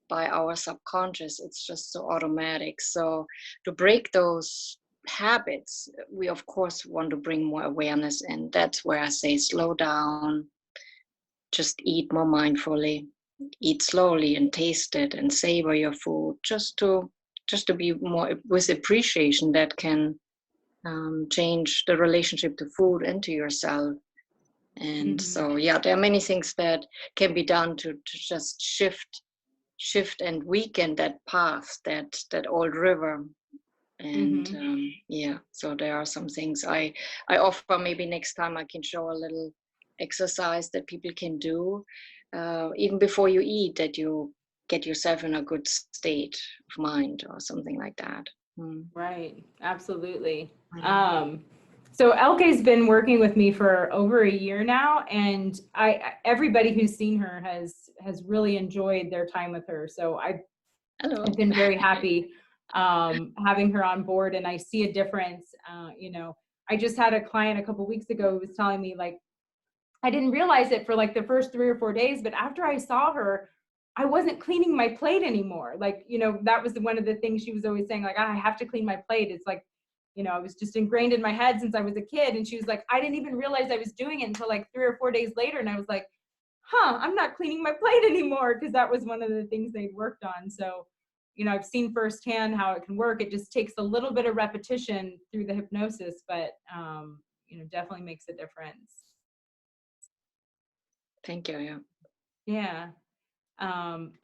by our subconscious. It's just so automatic. So to break those habits, we of course want to bring more awareness, and that's where I say slow down, just eat more mindfully, eat slowly and taste it and savor your food, just to be more with appreciation that can change the relationship to food and to yourself. And so yeah, there are many things that can be done to just shift and weaken that path, that old river. And so there are some things I offer. Maybe next time I can show a little exercise that people can do even before you eat, that you get yourself in a good state of mind or something like that. Right, absolutely. So Elke's been working with me for over a year now, and everybody who's seen her has really enjoyed their time with her. So I've been very happy having her on board, and I see a difference. I just had a client a couple weeks ago who was telling me, like, I didn't realize it for like the first 3 or 4 days, but after I saw her, I wasn't cleaning my plate anymore. Like, that was one of the things she was always saying, like, I have to clean my plate. It's like, it was just ingrained in my head since I was a kid. And she was like, I didn't even realize I was doing it until like 3 or 4 days later. And I was like, I'm not cleaning my plate anymore, because that was one of the things they worked on. So, I've seen firsthand how it can work. It just takes a little bit of repetition through the hypnosis, but, definitely makes a difference. Thank you. Yeah.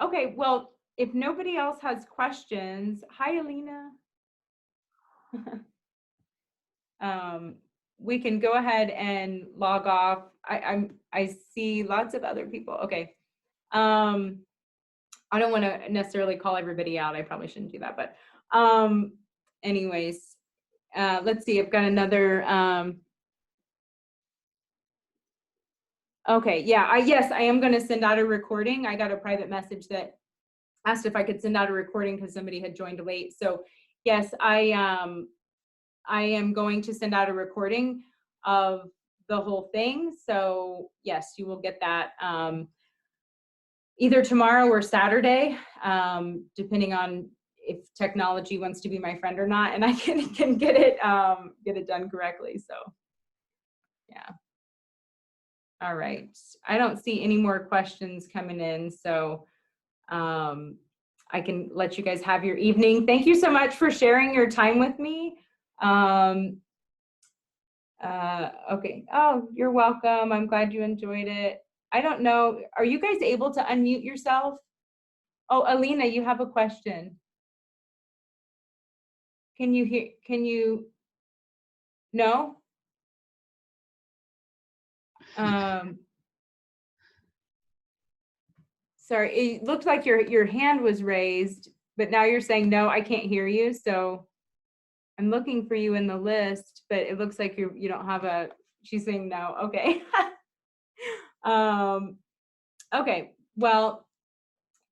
Okay, well, if nobody else has questions, hi, Alina. We can go ahead and log off. I see lots of other people. Okay. I don't want to necessarily call everybody out. I probably shouldn't do that, but anyways, let's see. I've got another. Okay, yeah, yes, I am going to send out a recording. I got a private message that asked if I could send out a recording because somebody had joined late. So yes, I am going to send out a recording of the whole thing. So yes, you will get that either tomorrow or Saturday, depending on if technology wants to be my friend or not, and I can get it done correctly. So yeah. All right. I don't see any more questions coming in, so I can let you guys have your evening. Thank you so much for sharing your time with me. Okay. Oh, you're welcome. I'm glad you enjoyed it. I don't know. Are you guys able to unmute yourself? Oh, Alina, you have a question. Can you hear? Can you? No? Sorry, it looked like your hand was raised, but now you're saying no, I can't hear you. So I'm looking for you in the list, but it looks like you don't have a. She's saying no. Okay. Okay. Well,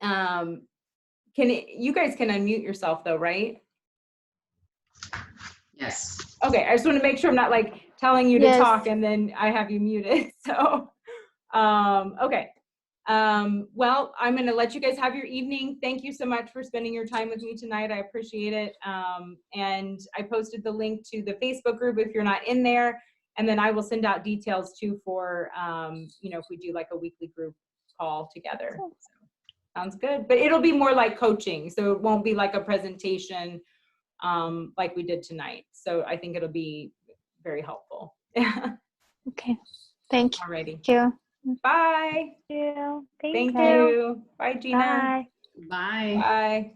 you guys can unmute yourself though, right? Yes. Okay. I just want to make sure I'm not like telling you to Yes. talk and then I have you muted. So, okay. Well, I'm going to let you guys have your evening. Thank you so much for spending your time with me tonight. I appreciate it. And I posted the link to the Facebook group if you're not in there. And then I will send out details too for, if we do like a weekly group call together. So, sounds good. But it'll be more like coaching. So it won't be like a presentation like we did tonight. So I think it'll be very helpful. Okay. Thank Alrighty. you. Bye. Thank Thank you. Bye, Gina. Bye. Bye. Bye.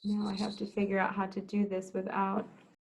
Now I have to figure out how to do this without